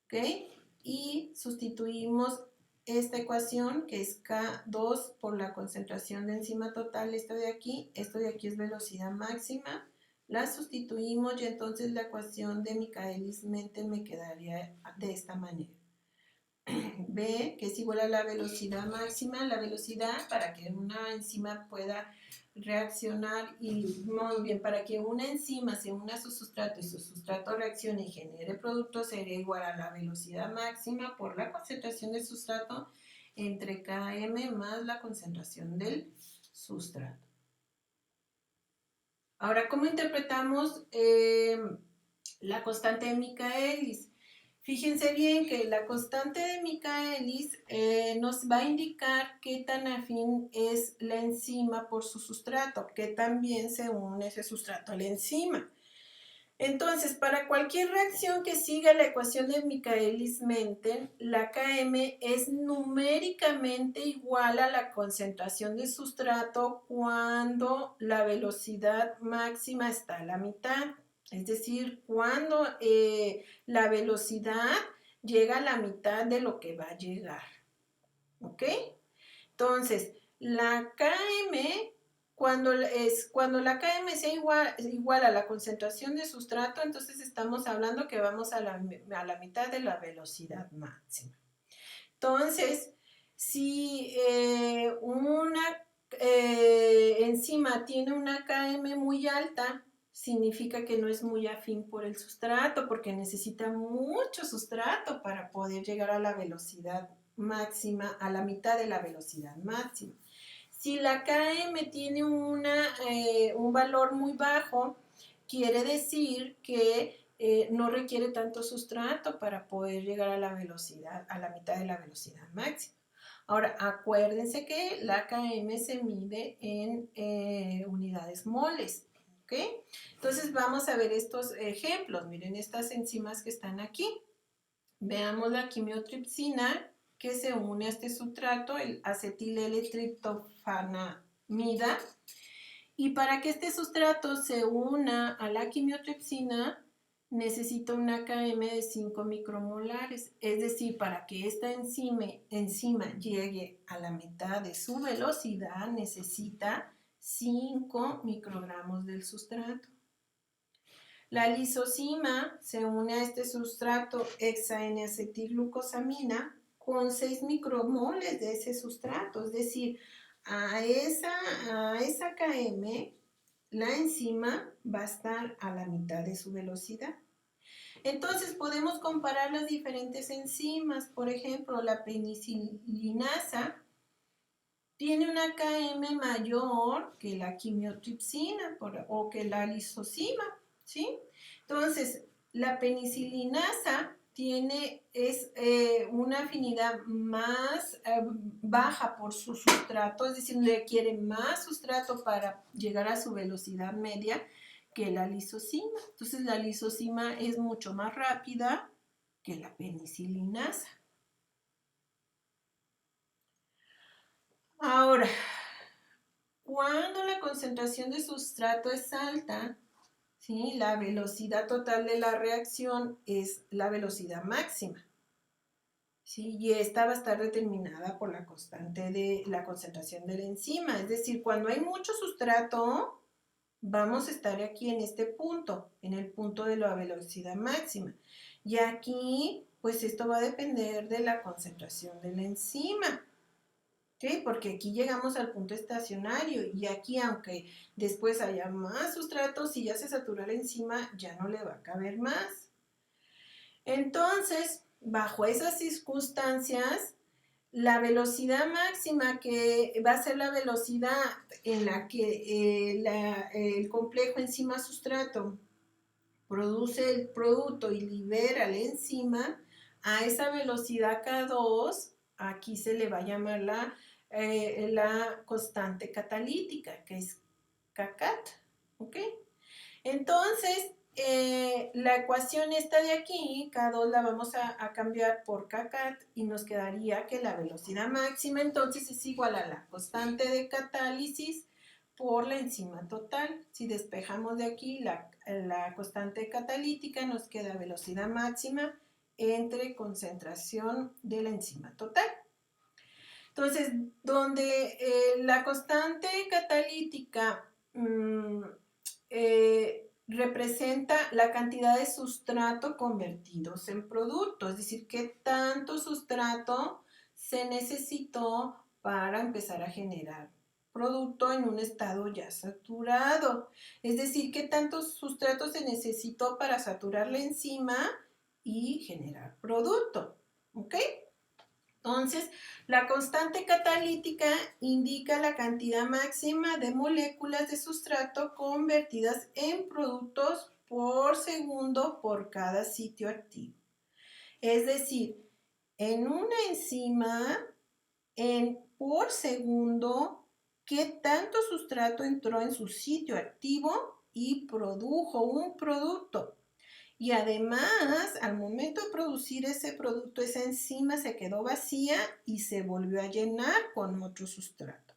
¿ok? Y sustituimos esta ecuación, que es K2 por la concentración de enzima total, esto de aquí es velocidad máxima, la sustituimos y entonces la ecuación de Michaelis-Menten me quedaría de esta manera. B, que es igual a la velocidad máxima, la velocidad para que una enzima pueda reaccionar y muy bien, para que una enzima se una a su sustrato y su sustrato reaccione y genere producto sería igual a la velocidad máxima por la concentración del sustrato entre Km más la concentración del sustrato. Ahora, ¿cómo interpretamos la constante de Michaelis? Fíjense bien que la constante de Michaelis nos va a indicar qué tan afín es la enzima por su sustrato, qué tan bien se une ese sustrato a la enzima. Entonces, para cualquier reacción que siga la ecuación de Michaelis-Menten, la Km es numéricamente igual a la concentración de sustrato cuando la velocidad máxima está a la mitad. Es decir, cuando la velocidad llega a la mitad de lo que va a llegar. ¿Ok? Entonces, la Km, cuando la Km sea igual a la concentración de sustrato, entonces estamos hablando que vamos a la mitad de la velocidad máxima. Entonces, si una enzima tiene una Km muy alta, significa que no es muy afín por el sustrato, porque necesita mucho sustrato para poder llegar a la velocidad máxima, a la mitad de la velocidad máxima. Si la Km tiene un valor muy bajo, quiere decir que no requiere tanto sustrato para poder llegar a la velocidad, a la mitad de la velocidad máxima. Ahora, acuérdense que la Km se mide en unidades moles, ¿ok? Entonces vamos a ver estos ejemplos. Miren estas enzimas que están aquí. Veamos la quimiotripsina que se une a este sustrato, el acetil L-triptofanamida. Y para que este sustrato se una a la quimiotripsina, necesita una Km de 5 micromolares. Es decir, para que esta enzima llegue a la mitad de su velocidad, necesita 5 microgramos del sustrato. La lisozima se une a este sustrato hexa-N-acetilglucosamina con 6 micromoles de ese sustrato, es decir, a esa Km la enzima va a estar a la mitad de su velocidad. Entonces podemos comparar las diferentes enzimas, por ejemplo, la penicilinasa tiene una Km mayor que la quimiotripsina o que la lisozima, ¿sí? Entonces, la penicilinasa es una afinidad más baja por su sustrato, es decir, requiere más sustrato para llegar a su velocidad media que la lisozima. Entonces, la lisozima es mucho más rápida que la penicilinasa. Ahora, cuando la concentración de sustrato es alta, ¿sí? La velocidad total de la reacción es la velocidad máxima, ¿sí? Y esta va a estar determinada por la constante de la concentración de la enzima. Es decir, cuando hay mucho sustrato, vamos a estar aquí en este punto, en el punto de la velocidad máxima. Y aquí, pues esto va a depender de la concentración de la enzima. ¿ok? Porque aquí llegamos al punto estacionario y aquí, aunque después haya más sustrato, si ya se satura la enzima, ya no le va a caber más. Entonces, bajo esas circunstancias, la velocidad máxima, que va a ser la velocidad en la que el complejo enzima-sustrato produce el producto y libera la enzima, a esa velocidad K2, aquí se le va a llamar la constante catalítica, que es Kcat, ¿ok? Entonces, la ecuación esta de aquí, K2 la vamos a cambiar por Kcat y nos quedaría que la velocidad máxima entonces es igual a la constante de catálisis por la enzima total. Si despejamos de aquí la constante catalítica, nos queda velocidad máxima entre concentración de la enzima total. Entonces, donde la constante catalítica representa la cantidad de sustrato convertidos en producto, es decir, qué tanto sustrato se necesitó para empezar a generar producto en un estado ya saturado. Es decir, qué tanto sustrato se necesitó para saturar la enzima y generar producto. ¿Ok? Entonces, la constante catalítica indica la cantidad máxima de moléculas de sustrato convertidas en productos por segundo por cada sitio activo. Es decir, en una enzima, por segundo, ¿qué tanto sustrato entró en su sitio activo y produjo un producto? Y además, al momento de producir ese producto, esa enzima se quedó vacía y se volvió a llenar con otro sustrato.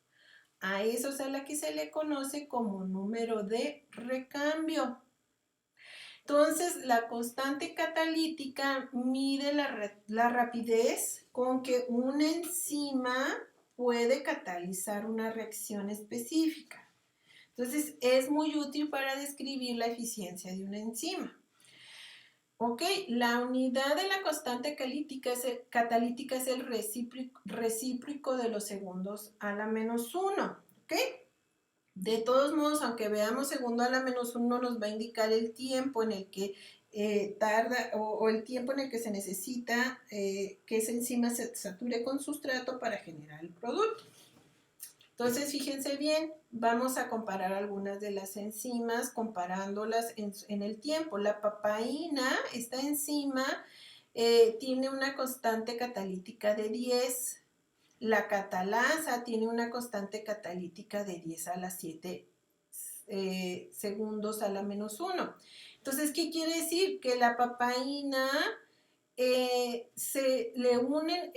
A eso es a la que se le conoce como número de recambio. Entonces, la constante catalítica mide la rapidez con que una enzima puede catalizar una reacción específica. Entonces, es muy útil para describir la eficiencia de una enzima. Ok, la unidad de la constante catalítica es el recíproco de los segundos a la menos 1. ¿Ok? De todos modos, aunque veamos segundo a la menos 1, nos va a indicar el tiempo en el que tarda o el tiempo en el que se necesita que esa enzima se sature con sustrato para generar el producto. Entonces, fíjense bien, vamos a comparar algunas de las enzimas comparándolas en el tiempo. La papaína, esta enzima, tiene una constante catalítica de 10. La catalasa tiene una constante catalítica de 10 a la 7 segundos a la menos 1. Entonces, ¿qué quiere decir? Que la papaína se le unen,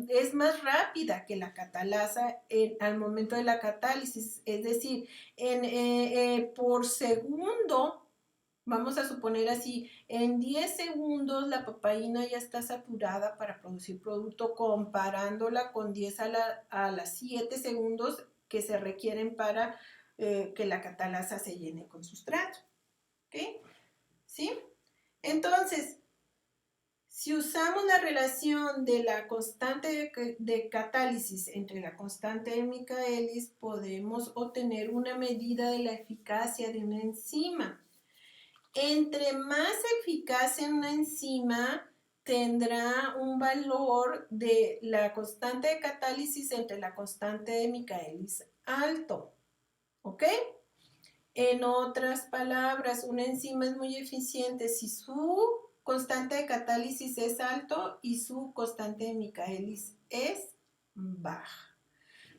es más rápida que la catalasa al momento de la catálisis, es decir, por segundo, vamos a suponer así, en 10 segundos la papaína ya está saturada para producir producto, comparándola con 10 a las 7 segundos que se requieren para que la catalasa se llene con sustrato. ¿Ok? ¿Sí? Entonces, si usamos la relación de la constante de catálisis entre la constante de Michaelis, podemos obtener una medida de la eficacia de una enzima. Entre más eficaz en una enzima, tendrá un valor de la constante de catálisis entre la constante de Michaelis alto. ¿Ok? En otras palabras, una enzima es muy eficiente si su constante de catálisis es alto y su constante de Michaelis es baja.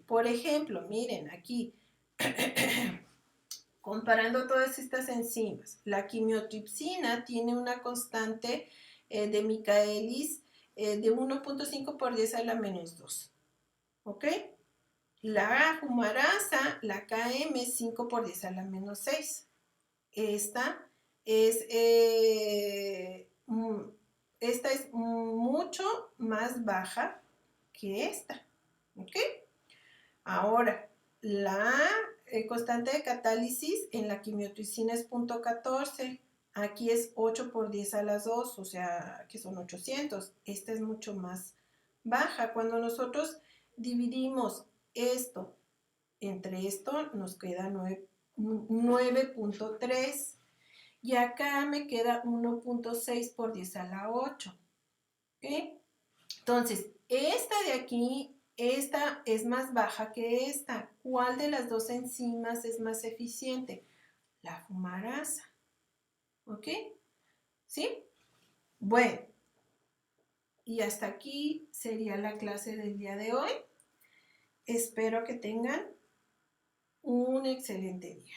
Por ejemplo, miren aquí, comparando todas estas enzimas, la quimiotripsina tiene una constante de Michaelis de 1.5 por 10 a la menos 2. ¿Ok? La humarasa, la KM, 5 por 10 a la menos 6. Esta es, mucho más baja que esta. ¿Ok? Ahora, la constante de catálisis en la quimiotripsina es 0.14. Aquí es 8 por 10 a las 2, o sea, que son 800. Esta es mucho más baja. Cuando nosotros Dividimos esto entre esto, nos queda 9.3 y acá me queda 1.6 por 10 a la 8. ¿Ok? Entonces, esta de aquí, esta es más baja que esta. ¿Cuál de las dos enzimas es más eficiente? La fumarasa. ¿Ok? ¿Sí? Bueno, y hasta aquí sería la clase del día de hoy. Espero que tengan un excelente día.